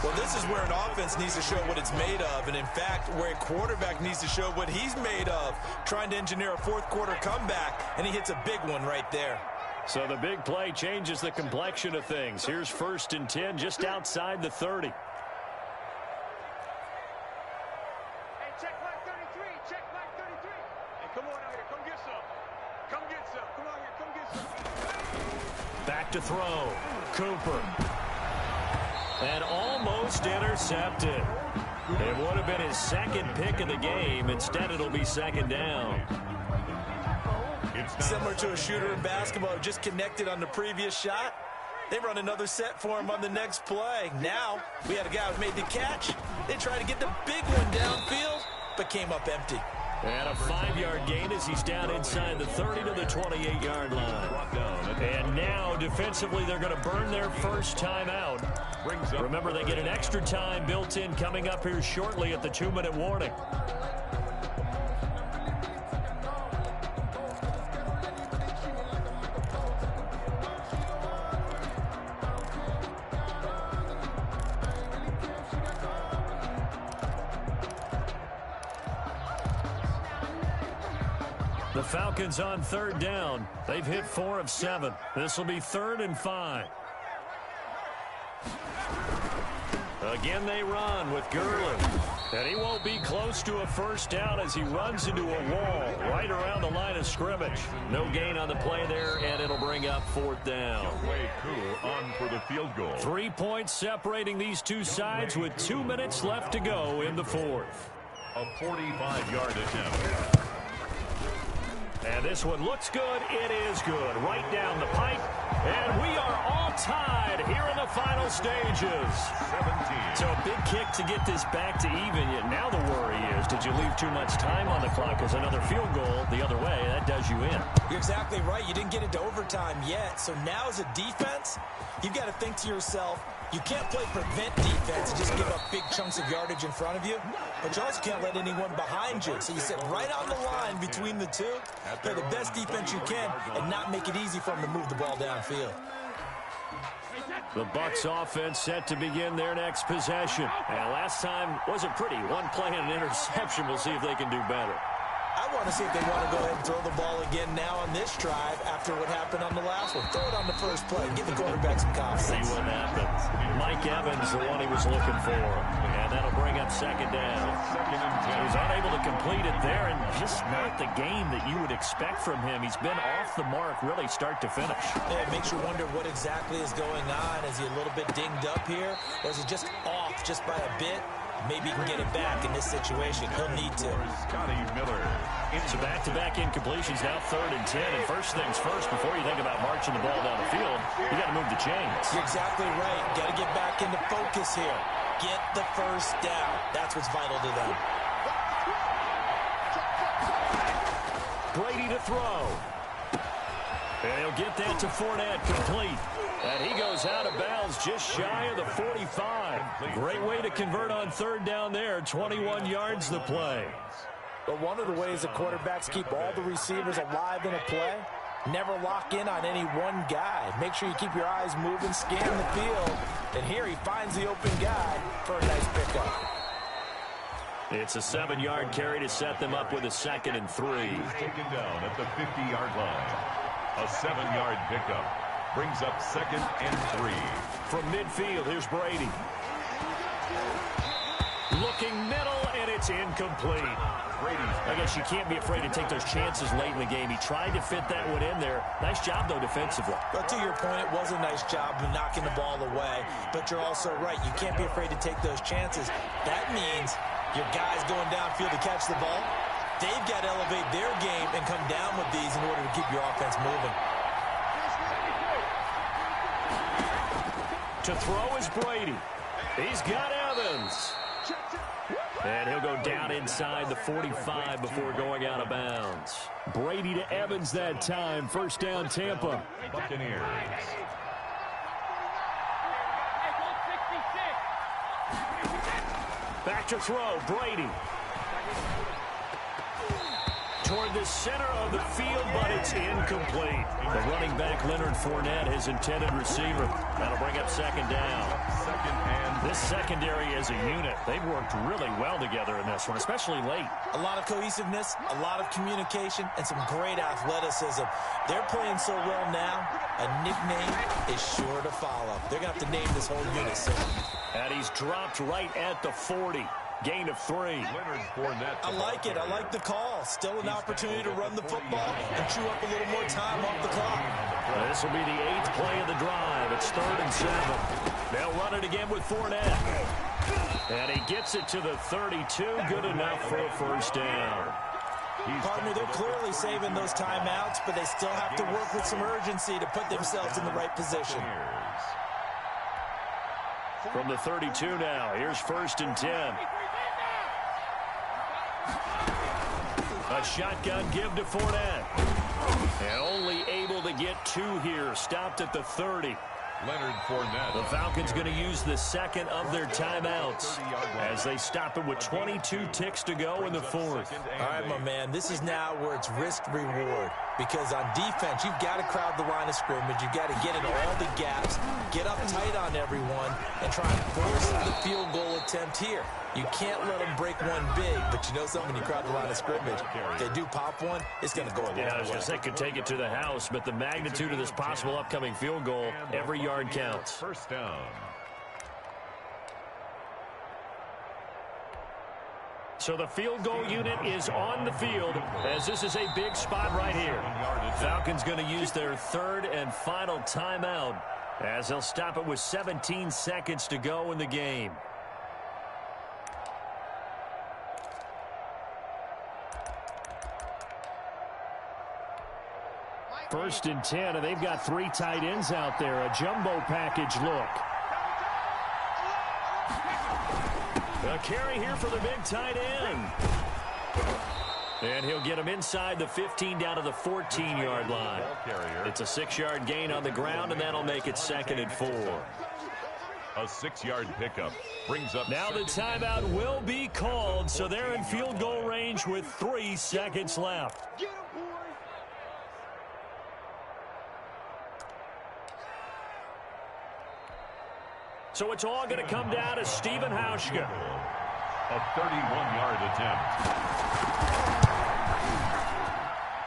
Well, this is where an offense needs to show what it's made of, and in fact, where a quarterback needs to show what he's made of, trying to engineer a fourth-quarter comeback, and he hits a big one right there. So the big play changes the complexion of things. Here's 1st and 10 just outside the 30. Back to throw. Cooper. And almost intercepted. It would have been his 2nd pick of the game. Instead, it'll be 2nd down. Similar to a shooter in basketball who just connected on the previous shot. They run another set for him on the next play. Now, we had a guy who made the catch. They tried to get the big one downfield, but came up empty. And a 5-yard gain as he's down inside the 30 to the 28-yard line. And now, defensively, they're going to burn their first time out. Remember, they get an extra time built in coming up here shortly at the 2-minute warning. The Falcons on 3rd down. They've hit 4 of 7. This will be 3rd and 5. Again, they run with Gurley. And he won't be close to a first down as he runs into a wall right around the line of scrimmage. No gain on the play there, and it'll bring up 4th down. Way cool on for the field goal. 3 points separating these two sides with 2 minutes left to go in the 4th. A 45-yard attempt. And this one looks good. It is good. Right down the pipe. And we are all tied here in the final stages. 17. So a big kick to get this back to even. Now the worry is, did you leave too much time on the clock? Because another field goal the other way, that does you in. You're exactly right. You didn't get into overtime yet. So now as a defense, you've got to think to yourself, you can't play prevent defense and just give up big chunks of yardage in front of you, but you also can't let anyone behind you. So you sit right on the line between the two, play the best defense you can, and not make it easy for them to move the ball downfield. The Bucs offense set to begin their next possession. And last time wasn't pretty. One play and an interception. We'll see if they can do better. I want to see if they want to go ahead and throw the ball again now on this drive after what happened on the last one. Throw it on the first play. Give the quarterback some confidence. See what happens. Mike Evans, the one he was looking for. And that'll bring up 2nd down. He was unable to complete it there, and just not the game that you would expect from him. He's been off the mark really start to finish. Yeah, it makes you wonder what exactly is going on. Is he a little bit dinged up here? Or is he just off just by a bit? Maybe he can get it back in this situation. He'll need to. Scotty Miller. So back-to-back incompletions, now 3rd and 10. And first things first, before you think about marching the ball down the field, you got to move the chains. You're exactly right. Got to get back into focus here. Get the first down. That's what's vital to them. Brady to throw. And he'll get that to Fournette, complete. And he goes out of bounds just shy of the 45. Great way to convert on 3rd down there. 21 yards the play. But one of the ways the quarterbacks keep all the receivers alive in a play, never lock in on any one guy. Make sure you keep your eyes moving, scan the field. And here he finds the open guy for a nice pickup. It's a 7-yard carry to set them up with a 2nd and 3. He's taken down at the 50-yard line. A 7-yard pickup brings up 2nd and 3. From midfield, here's Brady. Looking middle, and it's incomplete. I guess you can't be afraid to take those chances late in the game. He tried to fit that one in there. Nice job, though, defensively. But to your point, it was a nice job of knocking the ball away. But you're also right. You can't be afraid to take those chances. That means your guys going downfield to catch the ball, they've got to elevate their game and come down with these in order to keep your offense moving. To throw is Brady. He's got Evans. And he'll go down inside the 45 before going out of bounds. Brady to Evans that time. First down, Tampa. Buccaneers. Back to throw, Brady. Toward the center of the field, but it's incomplete. The running back, Leonard Fournette, his intended receiver. That'll bring up 2nd down. This secondary as a unit, they've worked really well together in this one, especially late. A lot of cohesiveness, a lot of communication, and some great athleticism. They're playing so well now, a nickname is sure to follow. They're going to have to name this whole unit soon. And he's dropped right at the 40. Gain of 3. Leonard Fournette. I like it. I like the call. Still an opportunity to run the football and chew up a little more time off the clock. This will be the 8th play of the drive. It's 3rd and 7. They'll run it again with Fournette. And he gets it to the 32. Good enough for a first down. Partner, they're clearly saving those timeouts, but they still have to work with some urgency to put themselves in the right position. From the 32 now, here's 1st and 10. A shotgun give to Fournette. And only able to get 2 here. Stopped at the 30. Leonard Fournette. The Falcons going to use the 2nd of their timeouts as they stop it with 22 ticks to go in the 4th. All right, my man, this is now where it's risk-reward. Because on defense, you've got to crowd the line of scrimmage. You've got to get in all the gaps, get up tight on everyone, and try and force the field goal attempt here. You can't let them break one big, but you know something, you crowd the line of scrimmage. If they do pop one, it's going to go a long way. Yeah, I was going to say could take it to the house, but the magnitude of this possible upcoming field goal, every yard counts. First down. So the field goal unit is on the field as this is a big spot right here. Falcons going to use their 3rd and final timeout as they'll stop it with 17 seconds to go in the game. First and 10, and they've got 3 tight ends out there. A jumbo package look. A carry here for the big tight end. And he'll get him inside the 15 down to the 14-yard line. It's a 6-yard gain on the ground, and that'll make it 2nd and 4. A 6-yard pickup brings up. Now the timeout will be called, so they're in field goal range with 3 seconds left. So it's all going to come down to Stephen Hauschka. A 31-yard attempt.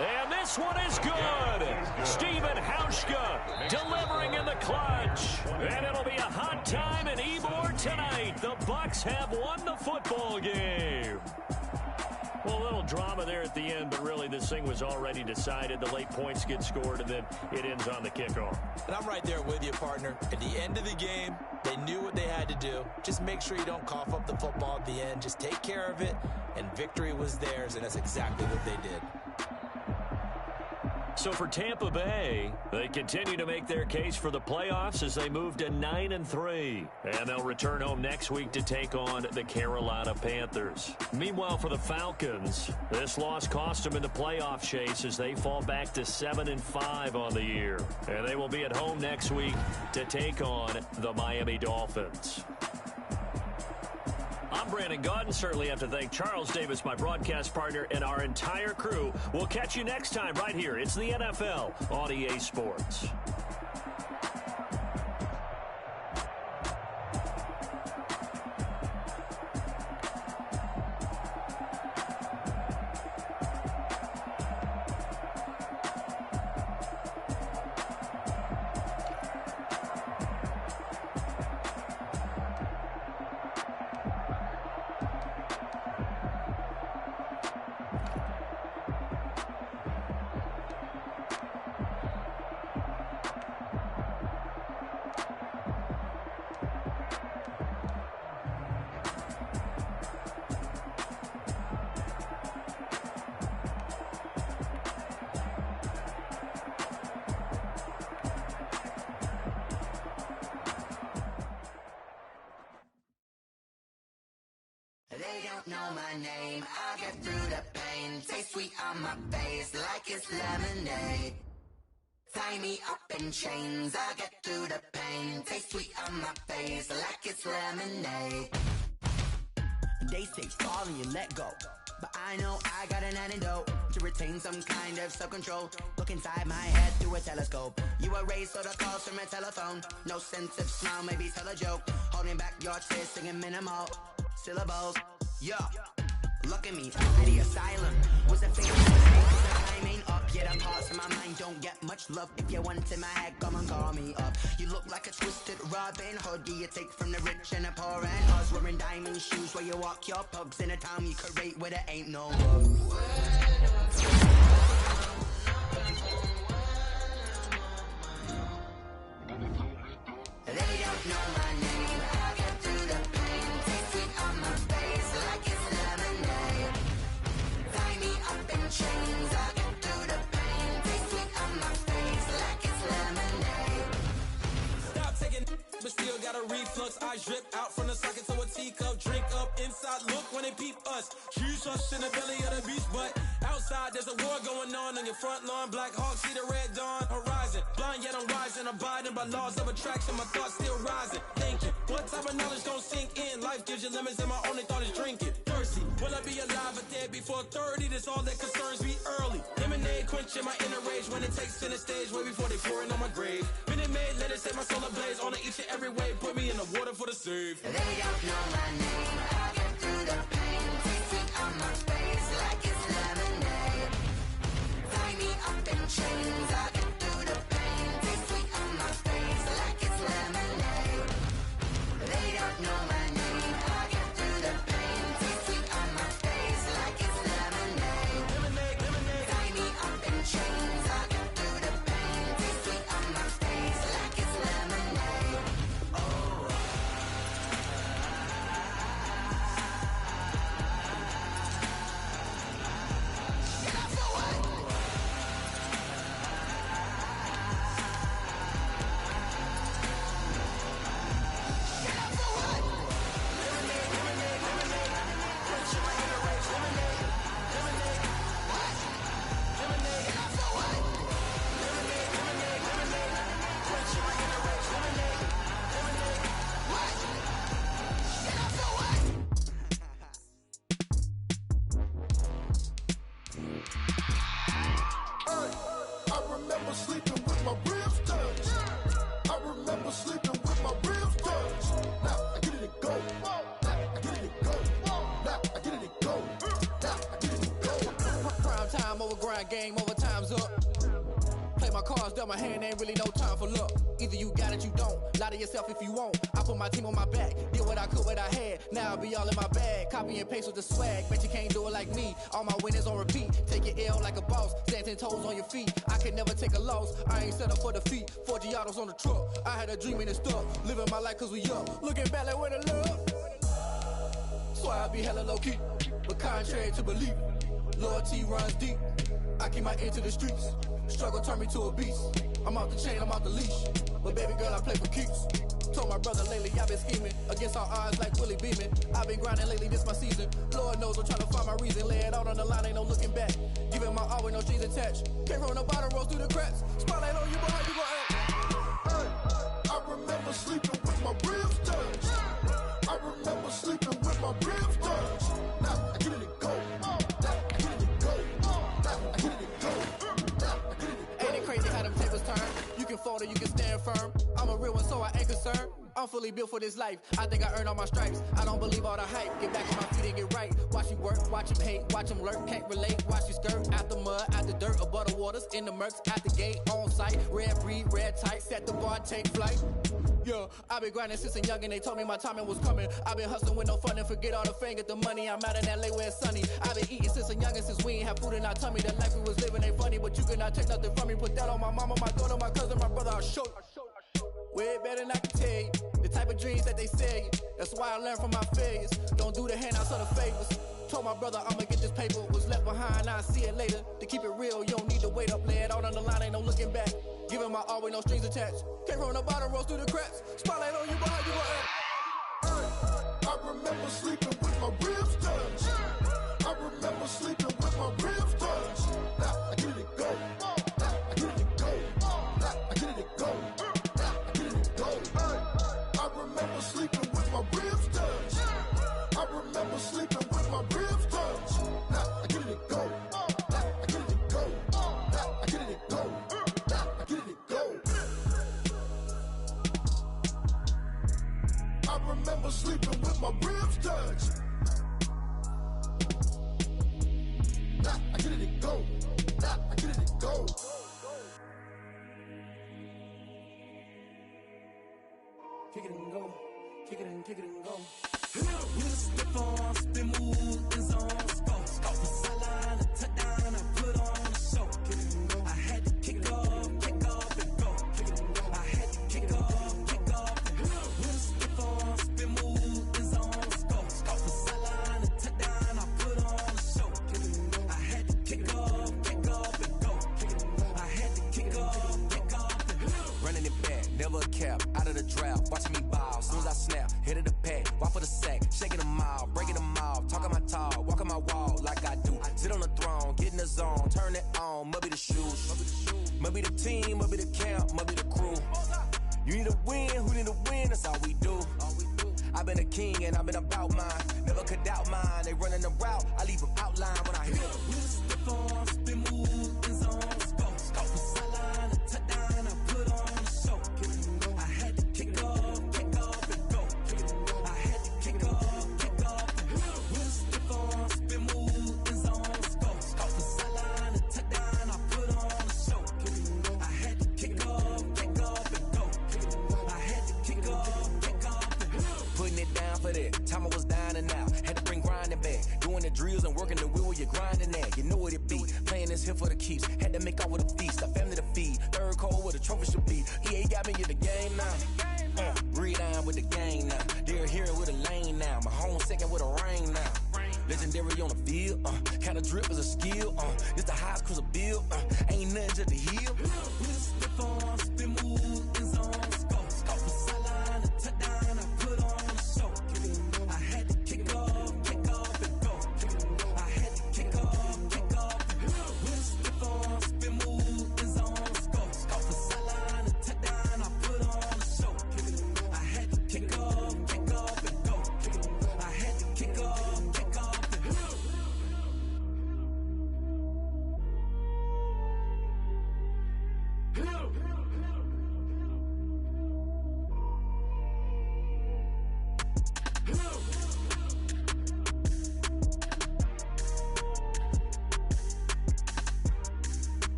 And this one is good. Stephen Hauschka delivering in the clutch. And it'll be a hot time in Ybor tonight. The Bucs have won the football game. Well, a little drama there at the end, but really this thing was already decided. The late points get scored, and then it ends on the kickoff. And I'm right there with you, partner. At the end of the game, they knew what they had to do. Just make sure you don't cough up the football at the end. Just take care of it, and victory was theirs, and that's exactly what they did. So for Tampa Bay, they continue to make their case for the playoffs as they move to 9-3. And they'll return home next week to take on the Carolina Panthers. Meanwhile, for the Falcons, this loss cost them in the playoff chase as they fall back to 7-5 on the year. And they will be at home next week to take on the Miami Dolphins. I'm Brandon Gaudin. Certainly have to thank Charles Davis, my broadcast partner, and our entire crew. We'll catch you next time right here. It's the NFL on EA Sports. They don't know my name, I get through the pain. Taste sweet on my face like it's lemonade. Tie me up in chains, I get through the pain. Taste sweet on my face like it's lemonade. They say fall and you let go, but I know I got an antidote to retain some kind of self-control. Look inside my head through a telescope. You erase all the calls from a telephone. No sense of smile, maybe tell a joke. Holding back your tears, singing minimal syllables. Yo, look at me, at the asylum. Was a fake time ain't up yet. I'm parts of my mind don't get much love. If you want in my head, come and call me up. You look like a twisted Robin Hood. You take from the rich and the poor and us. Wearing diamond shoes where you walk your pugs in a town you create where there ain't no love. They don't know my name, I get through the pain. Taste sweet on my face like it's lemonade. Tie me up in chains, I get through the pain. Taste sweet on my face like it's lemonade. Stop taking, but still got a reflux. I drip out from the socket to a teacup. Drink up inside, look when they peep us. Choose us in the belly of the beast, but outside there's a war going on your front lawn. Black Hawk, see the red dawn horizon. Blind yet I'm rising, abiding by laws of attraction. My thoughts still rising, thinking what type of knowledge gon' sink in? Life gives you limits and my only thought is drinking. Thirsty, will I be alive or dead before 30? That's all that concerns me early. Lemonade quenching my inner rage when it takes center stage way before they pouring on my grave. Minute Maid, let it set my soul ablaze on each and every way. Put me in the water for the save. They don't know my name, I get through the pain. Taste sweet on my face like it's lemonade. Tie me up in chains, I get through the pain. Taste sweet on my face like it's lemonade. They don't know my name, I get through the pain. Taste sweet on my face like it's lemonade. Lemonade, lemonade. Tie me up in chains, I get through the pain. Taste sweet on my face like it's lemonade. Oh. Get up for what? Get up for what? Lemonade, lemonade, lemonade. Quenching my inner rage. Lemonade, lemonade. What? Lemonade, Get up for what? lemonade, lemonade, lemonade. Quenching my inner rage. Lemonade, lemonade. What? Get up for what? I remember sleeping with my ribs touched. I remember sleeping with my ribs touched. Now I get it to go. Now I get it to go. Now I get it to go. Now I get it to go. Prime time over grind, game over, time's up. Play my cards, dealt my hand, ain't really no time for luck. Either you got it, you don't. Lie to yourself if you won't. I put my team on my back, did what I could, what I had. Now I'll be all in my bag. Copy and paste with the swag. Bet you can't do it like me. All my winners on repeat. Take your L like a boss. Stand 10 toes on your feet. I can never take a loss. I ain't set up for defeat. 4 Giottos on the truck. I had a dream and it stuck. Living my life cause we up. Looking back like where the love. So I be hella low key. But contrary to belief, loyalty runs deep. I keep my ear to the streets. Struggle turned me to a beast. I'm off the chain, I'm off the leash. But baby girl, I play for keeps. Told my brother lately, I've been scheming. Against all odds like Willie Beeman. I've been grinding lately, this my season. Lord knows I'm trying to find my reason. Lay it out on the line, ain't no looking back. Giving my all with no strings attached. Came from the bottom, rose through the cracks. Spotlight on you, boy, how you gon' act? I remember sleeping with my ribs touched. I remember sleeping with my ribs touched. Now I get it to go. Now I get it to go. Now I get it to go. Now I get it to go. Ain't it crazy how them tables turn? You can fold or you can stand firm. I'm a real one, so I ain't concerned. I'm fully built for this life. I think I earned all my stripes. I don't believe all the hype. Get back on my feet and get right. Watch you work, watch him hate, watch him lurk. Can't relate, watch you skirt. Out the mud, out the dirt, above the waters, in the murks, at the gate, on site. Red breed, red tight, set the bar, take flight. Yeah, I been grinding since a young and they told me my timing was coming. I been hustling with no fun and forget all the fame, get the money. I'm out in LA where it's sunny. I been eating since a young and since we ain't have food in our tummy. The life we was living ain't funny, but you cannot take nothing from me. Put that on my mama, my daughter, my cousin, my brother, I'll show you. Way better than I can tell you. The type of dreams that they sell you. That's why I learned from my failures. Don't do the handouts or the favors. Told my brother I'ma get this paper. Was left behind, I'll see it later. To keep it real, you don't need to wait up. Lay it out on the line, ain't no looking back. Giving my all with no strings attached. Came from the bottom, rose through the cracks. Spotlight on you, boy, how you gon' act? I remember remember sleeping with my ribs touched. I remember sleeping with my ribs touched. Now I get it go. Now I get it go. Now I get it go. Now I get it go. I remember sleeping with my ribs touched. I remember sleeping with my ribs touched. Now I get it go. Now I get it go. Now I get it go. Now I get it go. I remember sleeping with my ribs touched. Now I get it go. Now I get it go. Kick it and go. Kick it and go. With a stiff on, spin move, and zones, go. Off the sideline, a touchdown, I put on a show. Kick it and go. I had to kick off and go. Kick it and go. I had to kick off and go. With a stiff on, spin move, and zones, go. Off the sideline, a touchdown, I put on a show. Kick it and go. I had to kick off and go. Kick it and go. I had to kick off and go. Running it back, never a cap, out of the drought. Watching me ball, soon as I snap, hit of the pack, walk for the sack, shaking them all, breaking them off, talking my talk, walking my wall like I do. Sit on the throne, get in the zone, turn it on, must be the shoes, must be the team, must be the camp, must be the crew. You need a win, who need a win, that's all we do. I've been a king and I've been about mine, never could doubt mine. They running the route, I leave them outline when I hit them. With a stiff on, spin move, and zones, go. Off the sideline, a touchdown, I put on a show. Kick it and go. I had to kick off and go. Kick it and go. I had to kick off and go. With a stiff on, spin move, and zones, go. Off the sideline, a touchdown, I put on a show. Kick it and go. I had to kick off and go. Kick it and go. I had to kick off and go. Putting it down for that, time I was down and out, had to bring grinding back, doing the drills and working the wheel where you're grinding at, you know what it be, playing this here for the keeps, had to make out with a feast, a family to feed, third cold where the trophy should be, EA got me in the game now, read on with the game now, they're here with a lane now, my home second with a rain now, legendary on the field, kind of drip is a skill, it's the highest cruiser bill, ain't nothing just the hill. With a stiff on, spin move, and zones, go. Off the sideline, a touchdown, I put on a show. Kick it and go. I had to kick off and go. Kick it and go. I had to kick off and go. With a stiff on, spin move, and zones, go. Off the sideline, a touchdown, I put on a show. Kick it and go. I had to kick off and go. Kick it and go. I had to kick off and go.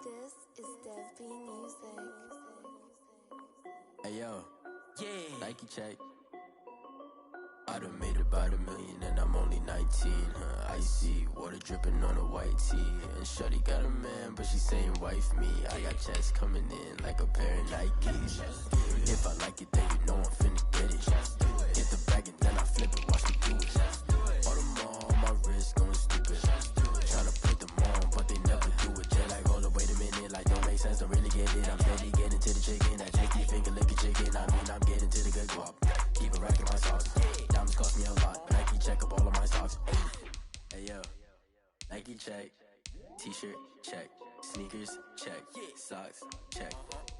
This is Desby Music. Hey yo, yeah, Nike check. I done made about $1 million and I'm only 19. Icy water dripping on a white tee. And shorty got a man, but she saying wife me. I got checks coming in like a pair of Nikes. If I like it, then you know I'm finna get it. Get the bag and then I flip it, watch me do it. All them on my wrist going stupid. Tryna put them on, but they never do it. Just like, hold up, wait a minute, like don't make sense, don't really get it. I'm steady getting to the chicken, that chicky finger licking chicken. I mean, I'm getting to the good guap. Keep a rack in my socks. Diamonds cost me a lot. Nike check up all of my socks. Hey yo, Nike check. T-shirt check. Sneakers check. Socks check.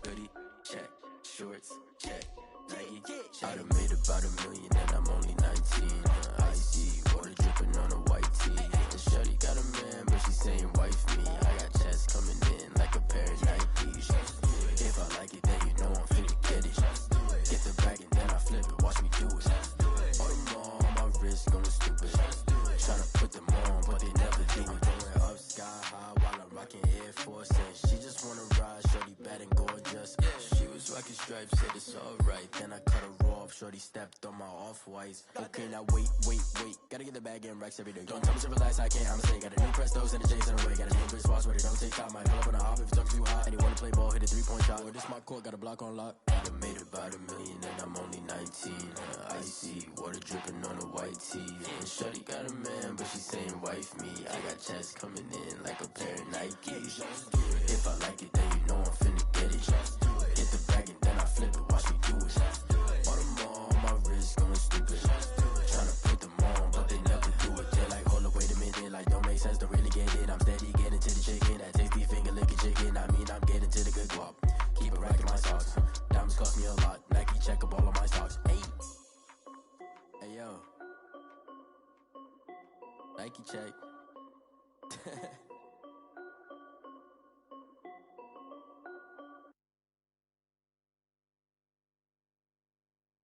Hoodie check. Shorts check. Nike I done made about $1 million and I'm only 19. Icy water dripping on a white tee. And shorty got a man, but she saying wife me. I got checks coming in like a pair of Nikes. If I like it, then you know I'm finna get it. Get the bag and then I flip it, watch me do it. All them on my wrist going stupid. Tryna put them on, but they never do it. Going up sky high while I'm rocking Air Force. And she just wanna ride, shorty bad and gorgeous. She was rocking stripes, said it's alright. Then I cut her off, shorty stepped on my off-whites. Okay, now wait. Gotta get the bag and racks every day. Don't tell me to relax, I can't, I'ma say. Got a new Prestos and a J's in the way. Got a new Chris Foss, but it don't take time. Might pull up on the hop if it's talking too hot. And you wanna play ball, hit a 3-point shot. Or this my court, got a block on lock. I done made about $1 million and I'm only 19. Icy water dripping on a white tee. And shorty got a man, but she saying wife me. I got checks coming in like a pair of Nikes. If I like it, then you know I'm finna get it. Nike check.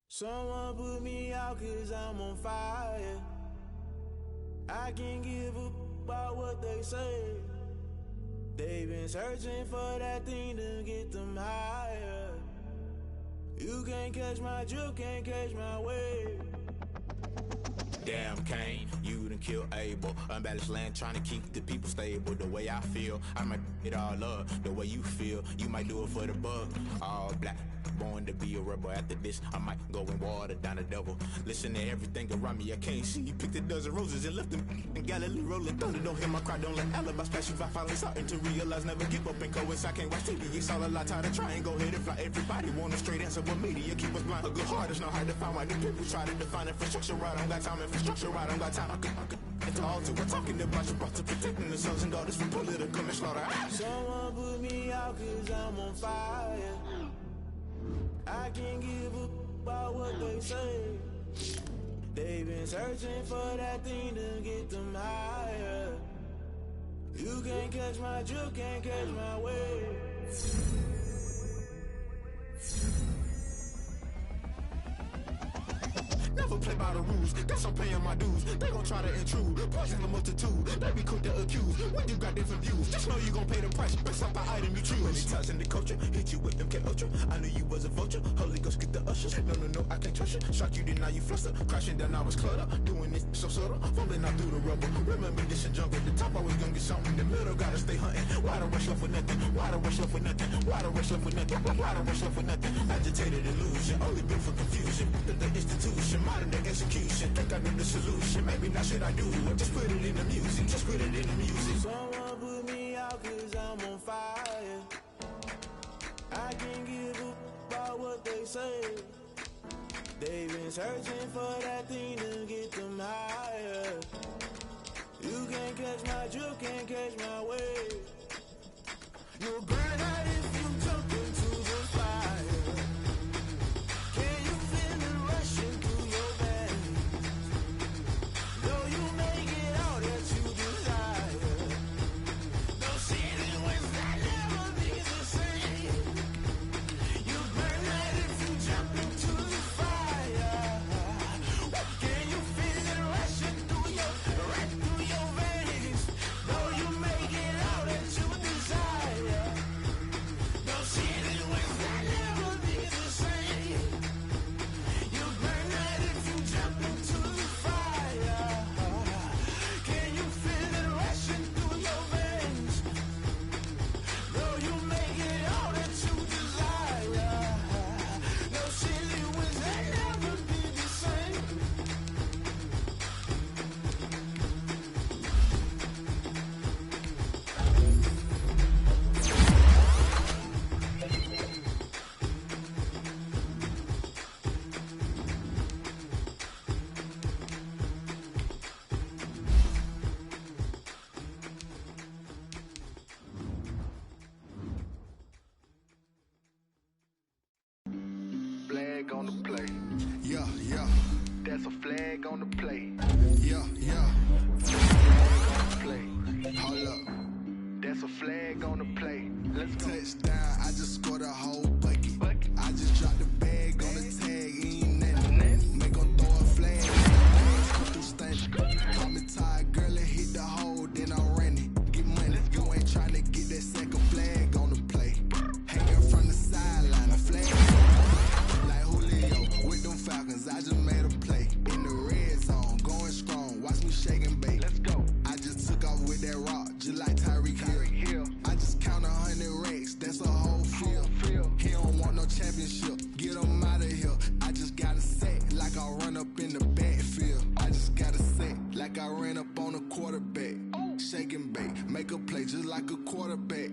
Someone put me out 'cause I'm on fire. I can't give a about what they say. They've been searching for that thing to get them higher. You can't catch my drift, can't catch my wave. Damn, Kane, you done killed Abel. Unbalanced land, trying to keep the people stable. The way I feel, I might it all up. The way you feel, you might do it for the bug. All black, born to be a rebel. After this, I might go and water down the devil. Listen to everything around me, I can't see. You picked a dozen roses and left them in Galilee rolling thunder. Don't hear my cry, don't let alibis pass you. I finally starting to realize, never give up and coincide. I can't watch TV, it's all a lot. Time to try and go ahead and fly. Everybody want a straight answer, but media keep us blind. A good heart is not hard to find. Why the people try to define infrastructure right? I don't got time, infrastructure right, I don't got time. I could it's all to. We're talking about you, about to protecting the sons and daughters from political and slaughter. Someone put me out 'cause I'm on fire. I can't give a about what they say. They've been searching for that thing to get them higher. You can't catch my drift, can't catch my wave. Never play by the rules, guess I'm paying my dues. They gon' try to intrude, poison the multitude. They be quick to accuse, when you got different views. Just know you gon' pay the price, based off the item you choose. Many times in the culture, hit you with MK Ultra. I knew you was a vulture, Holy Ghost get the ushers. No, I can't trust you. Shot you, then now you fluster. Crashing down, I was cluttered. Doing this so subtle, fumbling out through the rubble. Remember this and jungle, the top always gonna get something. In the middle, gotta stay hunting. Why the rush left with nothing? Why the rush left with nothing? Why the rush left with nothing? Why the rush left with nothing? Agitated illusion, only built for confusion. The institution, modern day execution. Think I know the solution. Maybe not should I do it? Just put it in the music. Just put it in the music. Someone put me out 'cause I'm on fire. I can't give a about what they say. They've been searching for that thing to get them higher. You can't catch my drift, can't catch my wave. You'll burn out if you jump into the fire. Can you feel it rushing through your veins? Though you make it all that you desire. Those ceiling winds that never be the same. You burn out if you jump into the fire. Can you feel it rushing through right through your veins? Though you make it all that you desire. Those ceiling winds that never be the same. You burn out if you jump into the fire. Can you feel it rushing through your veins? Though you make it all that you desire. Those ceiling winds that never be the same. Flag on the play. Yeah. That's a flag on the play. Yeah. Play. Hold up. That's a flag on the play. Let's go. Touchdown, I just scored a whole bucket. I just dropped the bag on the tag, ain't nothing. Make 'em throw a flag. Come through stank. Call me tired, girl, and hit the hole, then I'm running. Get money. You ain't trying to get that second flag on the play. Hanging from the sideline, a flag. Like Julio with them Falcons, I just made a play. In the red zone, going strong. Watch me shake and bake. Let's go. I just took off with that rock, just like Tyreek Hill. I just count 100 racks, that's a whole field. He don't want no championship, get him out of here. I just got a set, like I run up in the backfield. I just got a set, like I ran up on a quarterback. Shake and bake, make a play just like a quarterback.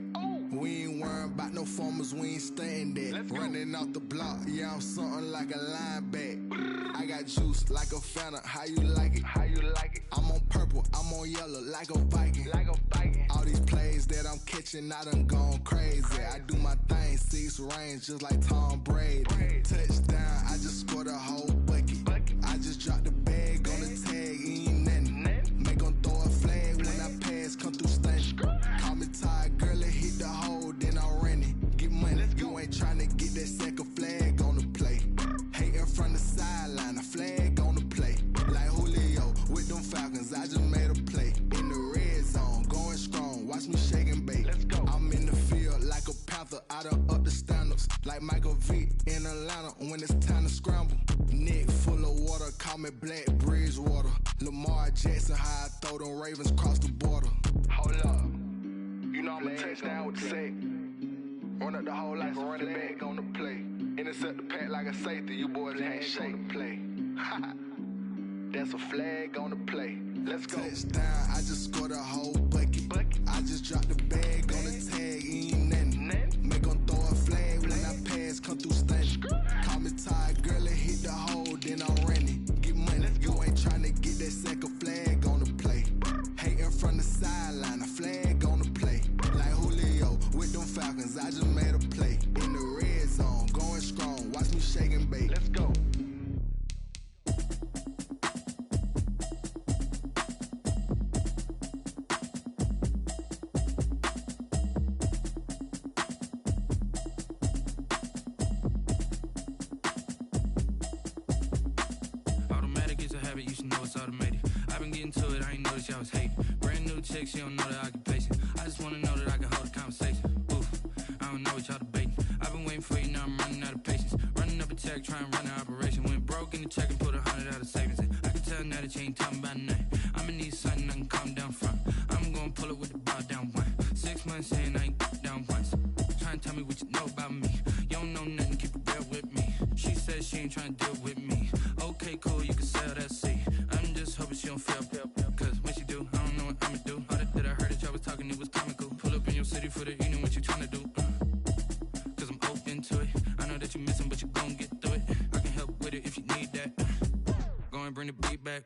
We ain't worrying about no formers, we ain't staying there. Running off the block, yeah, I'm something like a linebacker. I got juice like a Fanta, how you like it? I'm on purple, I'm on yellow, like a Viking. All these plays that I'm catching, I done gone crazy. I do my thing, 6 range, just like Tom Brady. Touchdown, I just scored a whole bucket. I just dropped the bag on the tag, ain't nothing. Make 'em throw scramble. Neck full of water, call me Black Bridgewater. Lamar Jackson, how I throw them Ravens across the border. Hold up. You know I'm a touchdown with the sack. Run up the whole life, running back on the play. Intercept the pack like a safety, you boys ain't shake the play. That's a flag on the play. Let's go. Touchdown, I just scored a whole bucket. I just dropped the bag on the tag, ain't nothing. Make them throw a flag when I pass, come through stunning. Call me tired, girl, and hit the hole, then I'm running. Get money, you ain't tryna get that second flag on the play. Hating from the sideline, a flag on the play. Like Julio with them Falcons, I just made a play. In the red zone, going strong, watch me shake and bake. Let's go. I was hating. Brand new chick, she don't know the occupation. I just wanna know that I can hold a conversation. Oof, I don't know what y'all debating. I've been waiting for you, now I'm running out of patience. Running up a check, trying to run an operation. Went broke in the check and put 100 out of savings in. I can tell now that you ain't talking about nothing. I'ma need something I can calm down from. I'm gonna pull it with the bar down one. 6 months in, I ain't down once. Trying to tell me what you know about me. You don't know nothing, keep it real with me. She said she ain't trying to deal with me. Okay, cool, you can sell that seat. I'm just hoping she don't feel. Cause when she do, I don't know what I'ma do. All that I heard that y'all was talking, it was comical. Pull up in your city for the evening, what you tryna do? Cause I'm open to it. I know that you missing, but you gon' get through it. I can help with it if you need that. Go and bring the beat back.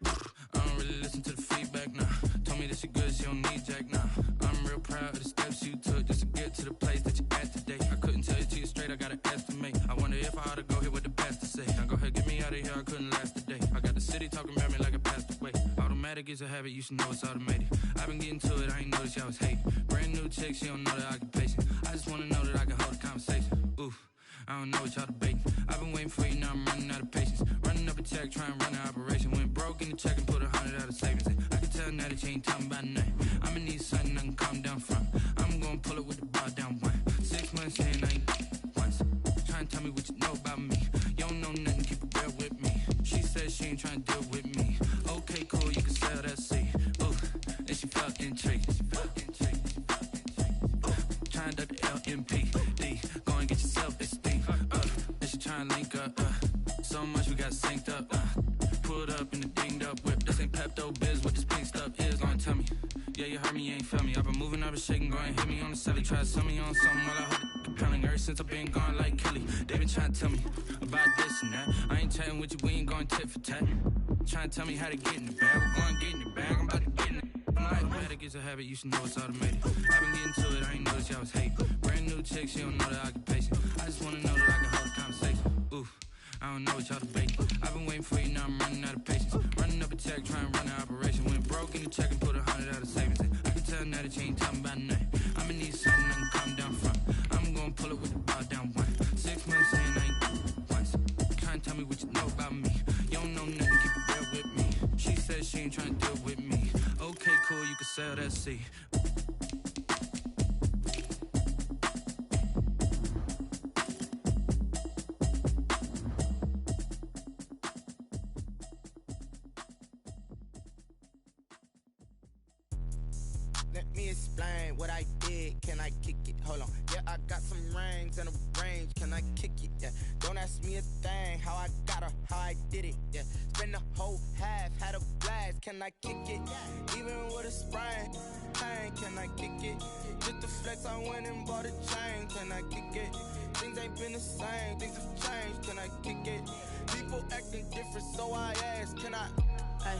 I don't really listen to the feedback, nah. Told me that she good, she don't need jack, nah. I'm real proud of the steps you took just to get to the place that you at today. I couldn't tell it to you straight, I gotta estimate. I wonder if I ought to go here with the pastor say. Now go ahead, get me out of here, I couldn't last a day. I got the city talking about me like I passed away. Automatic is a habit, you should know it's automated. I've been getting to it, I ain't noticed y'all was hating. Brand new chick, she don't know the occupation. I just wanna know that I can hold a conversation. Oof, I don't know what y'all debating. I've been waiting for you, now I'm running out of patience. Running up a check, trying to run an operation. Went broke in the check and put 100 out of savings in. I can tell now that you ain't talking about nothing. I'ma need something I can calm down from. I'm gonna pull it with the bar down one. 6 months in, I ain't once. Trying to tell me what you know about me. You don't know nothing, keep it real with me. She said she ain't trying to deal with me. Okay, cool, you can sell that seat. Ooh, and she felt intrigued. Trying to duck the LMPD. Go and get your self-esteem. And she trying to link up. So much we got synced up. Pulled up in the dinged up whip. This ain't Pepto-Biz, what this pink stuff is. Gonna tell me. Yeah, you heard me, you ain't felt me. I've been moving, I've been shaking, go and hit me on the celly. Try to sell me on something while I hold it compelling. Ever since I've been gone like Kelly, they been trying to tell me about this and that. I ain't chatting with you, we ain't going tit for tat. Trying to tell me how to get in the bag. We're going to get in the bag, I'm about to get in it. Automatic is a habit, you should know it's automated. I've been getting to it, I ain't noticed y'all was hating. Brand new chick, she don't know the occupation. I just wanna know that I can hold a conversation. Oof, I don't know what y'all debating. I've been waiting for you, now I'm running out of patience. Running up a check, trying to run an operation. Went broke in the check and put 100 out of savings in. I can tell now that you ain't talking about nothing. I'ma need something I can calm down from. I'm gonna pull it with the bar down one. 6 months in, I ain't once. Trying to tell me what you know about me. You don't know nothing, keep it real with me. She said she ain't trying to deal with me. Okay, cool, you can sell that seat. Let me explain what I did. Can I kick it? Hold on. Yeah, I got some rings and a range. Can I kick it? Yeah. Don't ask me a thing. How I got her, how I did it. Yeah. Spend the whole half, had a blast. Can I kick it? Even with a sprain. Pain, can I kick it? Just the flex, I went and bought a chain. Can I kick it? Things ain't been the same. Things have changed. Can I kick it? People acting different, so I ask. Can I? Hey,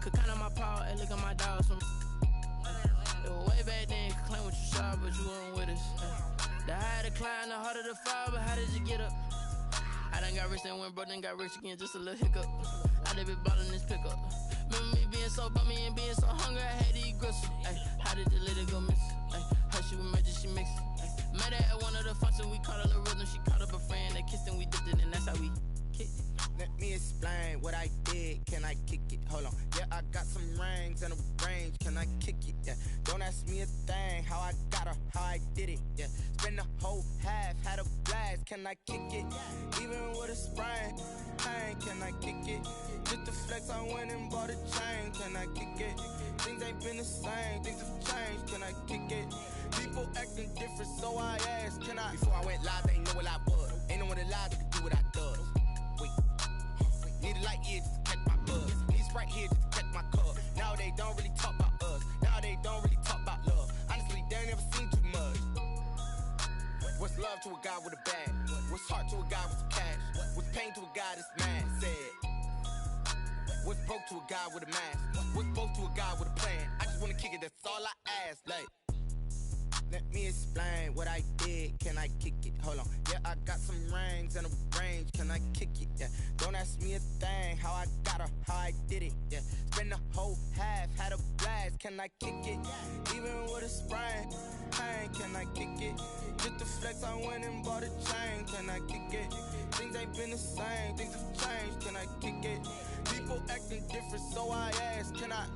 could count on my power and look at my dogs from. Way back then, could claim what you saw, but you weren't with us. The higher the climb, the harder the fall, but how did you get up? I done got rich and went broke, then got rich again, just a little hiccup. I done been ballin' this pickup. Remember me being so bummy and being so hungry, I had to eat gristle. Ay, how did the lady go miss? Ay, how she was magic, she mixed it. Met her at one of the functions, we caught her little rhythm, she caught up a friend, they kissed and we dipped it, and that's how we Let me explain what I did. Can I kick it? Hold on. Yeah, I got some rings and a range. Can I kick it? Yeah. Don't ask me a thing. How I got her, how I did it. Yeah. Spend the whole half, had a blast. Can I kick it? Even with a sprain, pain. Can I kick it? Just to flex, I went and bought a chain. Can I kick it? Things ain't been the same. Things have changed. Can I kick it? People acting different, so I asked. Can I? Before I went live, they ain't know what I was. Ain't no one alive that could do what I does. Wait. Need a light here just to catch my buzz. Need Sprite here just to catch my cup. Now they don't really talk about us. Now they don't really talk about love. Honestly, they ain't never seen too much. What's love to a guy with a bag? What's heart to a guy with some cash? What's pain to a guy that's mad? Said. What's broke to a guy with a mask? What's broke to a guy with a plan? I just wanna kick it, that's all I ask. Like, let me explain what I did. Can I kick it? Hold on. Yeah, I got some rings and a range. Can I kick it? Yeah. Don't ask me a thing. How I got her, how I did it. Yeah. Spend the whole half, had a blast. Can I kick it? Even with a sprain, pain. Can I kick it? Just to flex, I went and bought a chain. Can I kick it? Things ain't been the same. Things have changed. Can I kick it? People acting different, so I asked. Can I?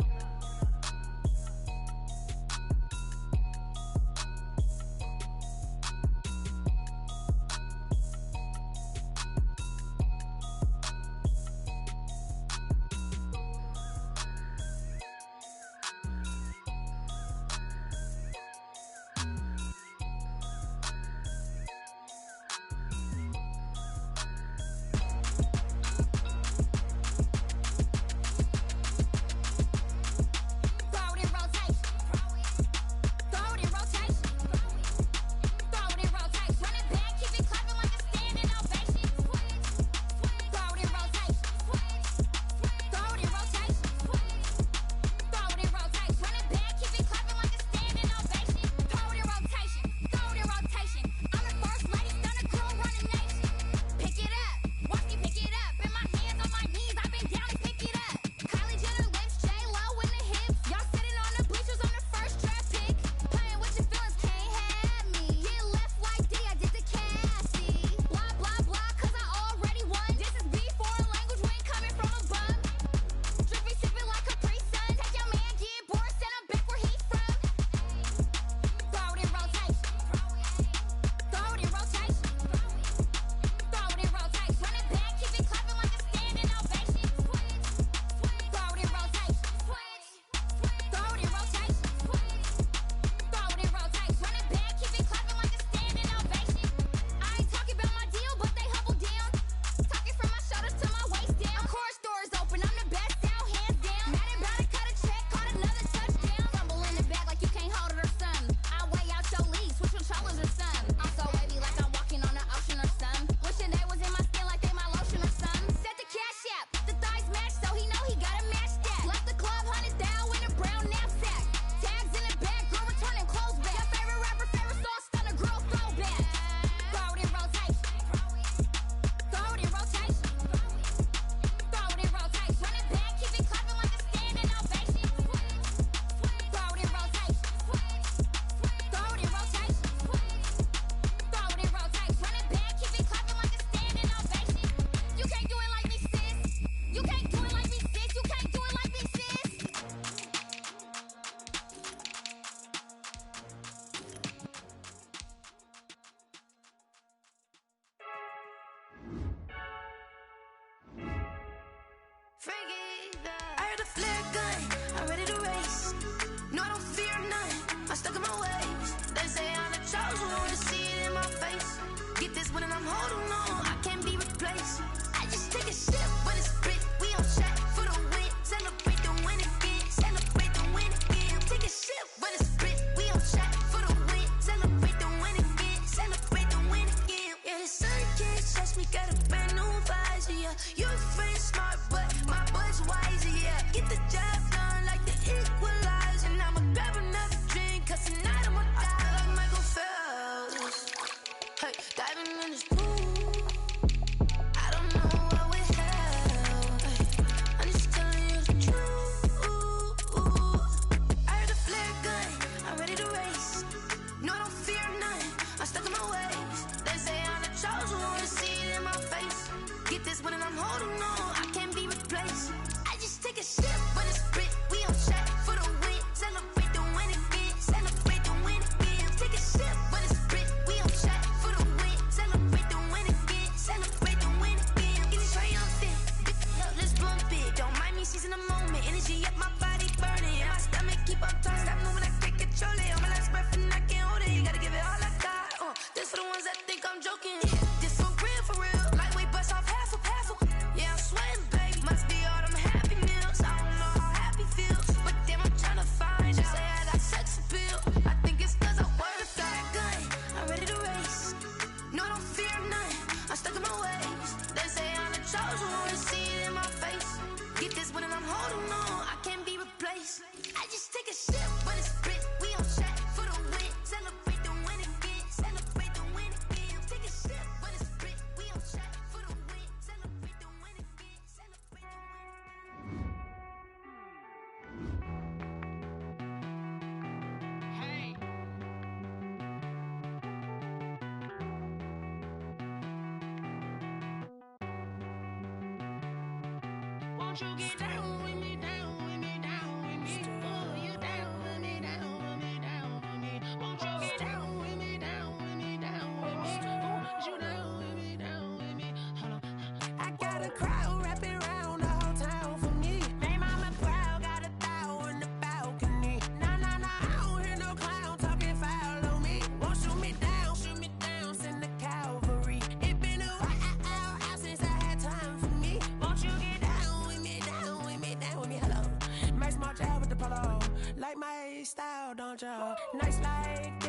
I heard a flare gun, I'm ready to race. No, I don't fear none, I'm stuck in my ways. They say I'm the chosen one, to see it in my face. Get this one and I'm holding on, I can't be replaced. I just take a sip when it's split, we on shot for the win. Celebrate the win again, celebrate the win again. Take a sip when it's split, we on shot for the win. Celebrate the win again, celebrate the win again. Yeah, the sun can't touch me, got a brand new visor, yeah. You're friend smart, but my boy's wiser, yeah. Get the job done like the equalizer. And I'ma grab another drink, cause tonight I'ma die like Michael Phelps. Hey, diving in this pool, I don't know what we have. Hey, I'm just telling you the truth. I heard a flare gun, I'm ready to race. No, I don't fear none, I'm stuck in my ways. They say I'm the chosen one, to see it in my face. Get this one and Fuck talk, stop moving, I can't control it. All my last breath and I can't hold it. You gotta give it all I got. This for the ones that think I'm joking. This for real. Lightweight bust off half a. Yeah, I'm sweating, baby. Must be all them happy meals. I don't know how happy feels, but damn, I'm trying to find out. Say I got sex appeal. I think it's 'cause I work a gun. I'm ready to race. No, I don't fear none. I'm stuck in my ways. They say I'm the chosen one. To see it in my face. Get this one and I'm holding on. I can't be replaced. I just take a sip, but it's split. We on track for the win. Celebrate the win again. Celebrate the win again. Take a sip, but it's split. We on track for the win. Celebrate the win again. Celebrate the win. Hey. Won't you get down with me, down with me, down with me? Oh, you down with me, down with me, down with me. Won't you get down with me, down with me, down with me? Oh, you down with me, down with me? Hold on. I got a crowd wrapping around the whole town for me. They mama proud, got a thou on the balcony. Nah, I don't hear no clown talking foul on me. Won't shoot me down, send the cavalry. It been a while since I had time for me. Won't you get down with me, down with me, down with me? Hello. Max March out with the polo. Like my style, don't you? Nice like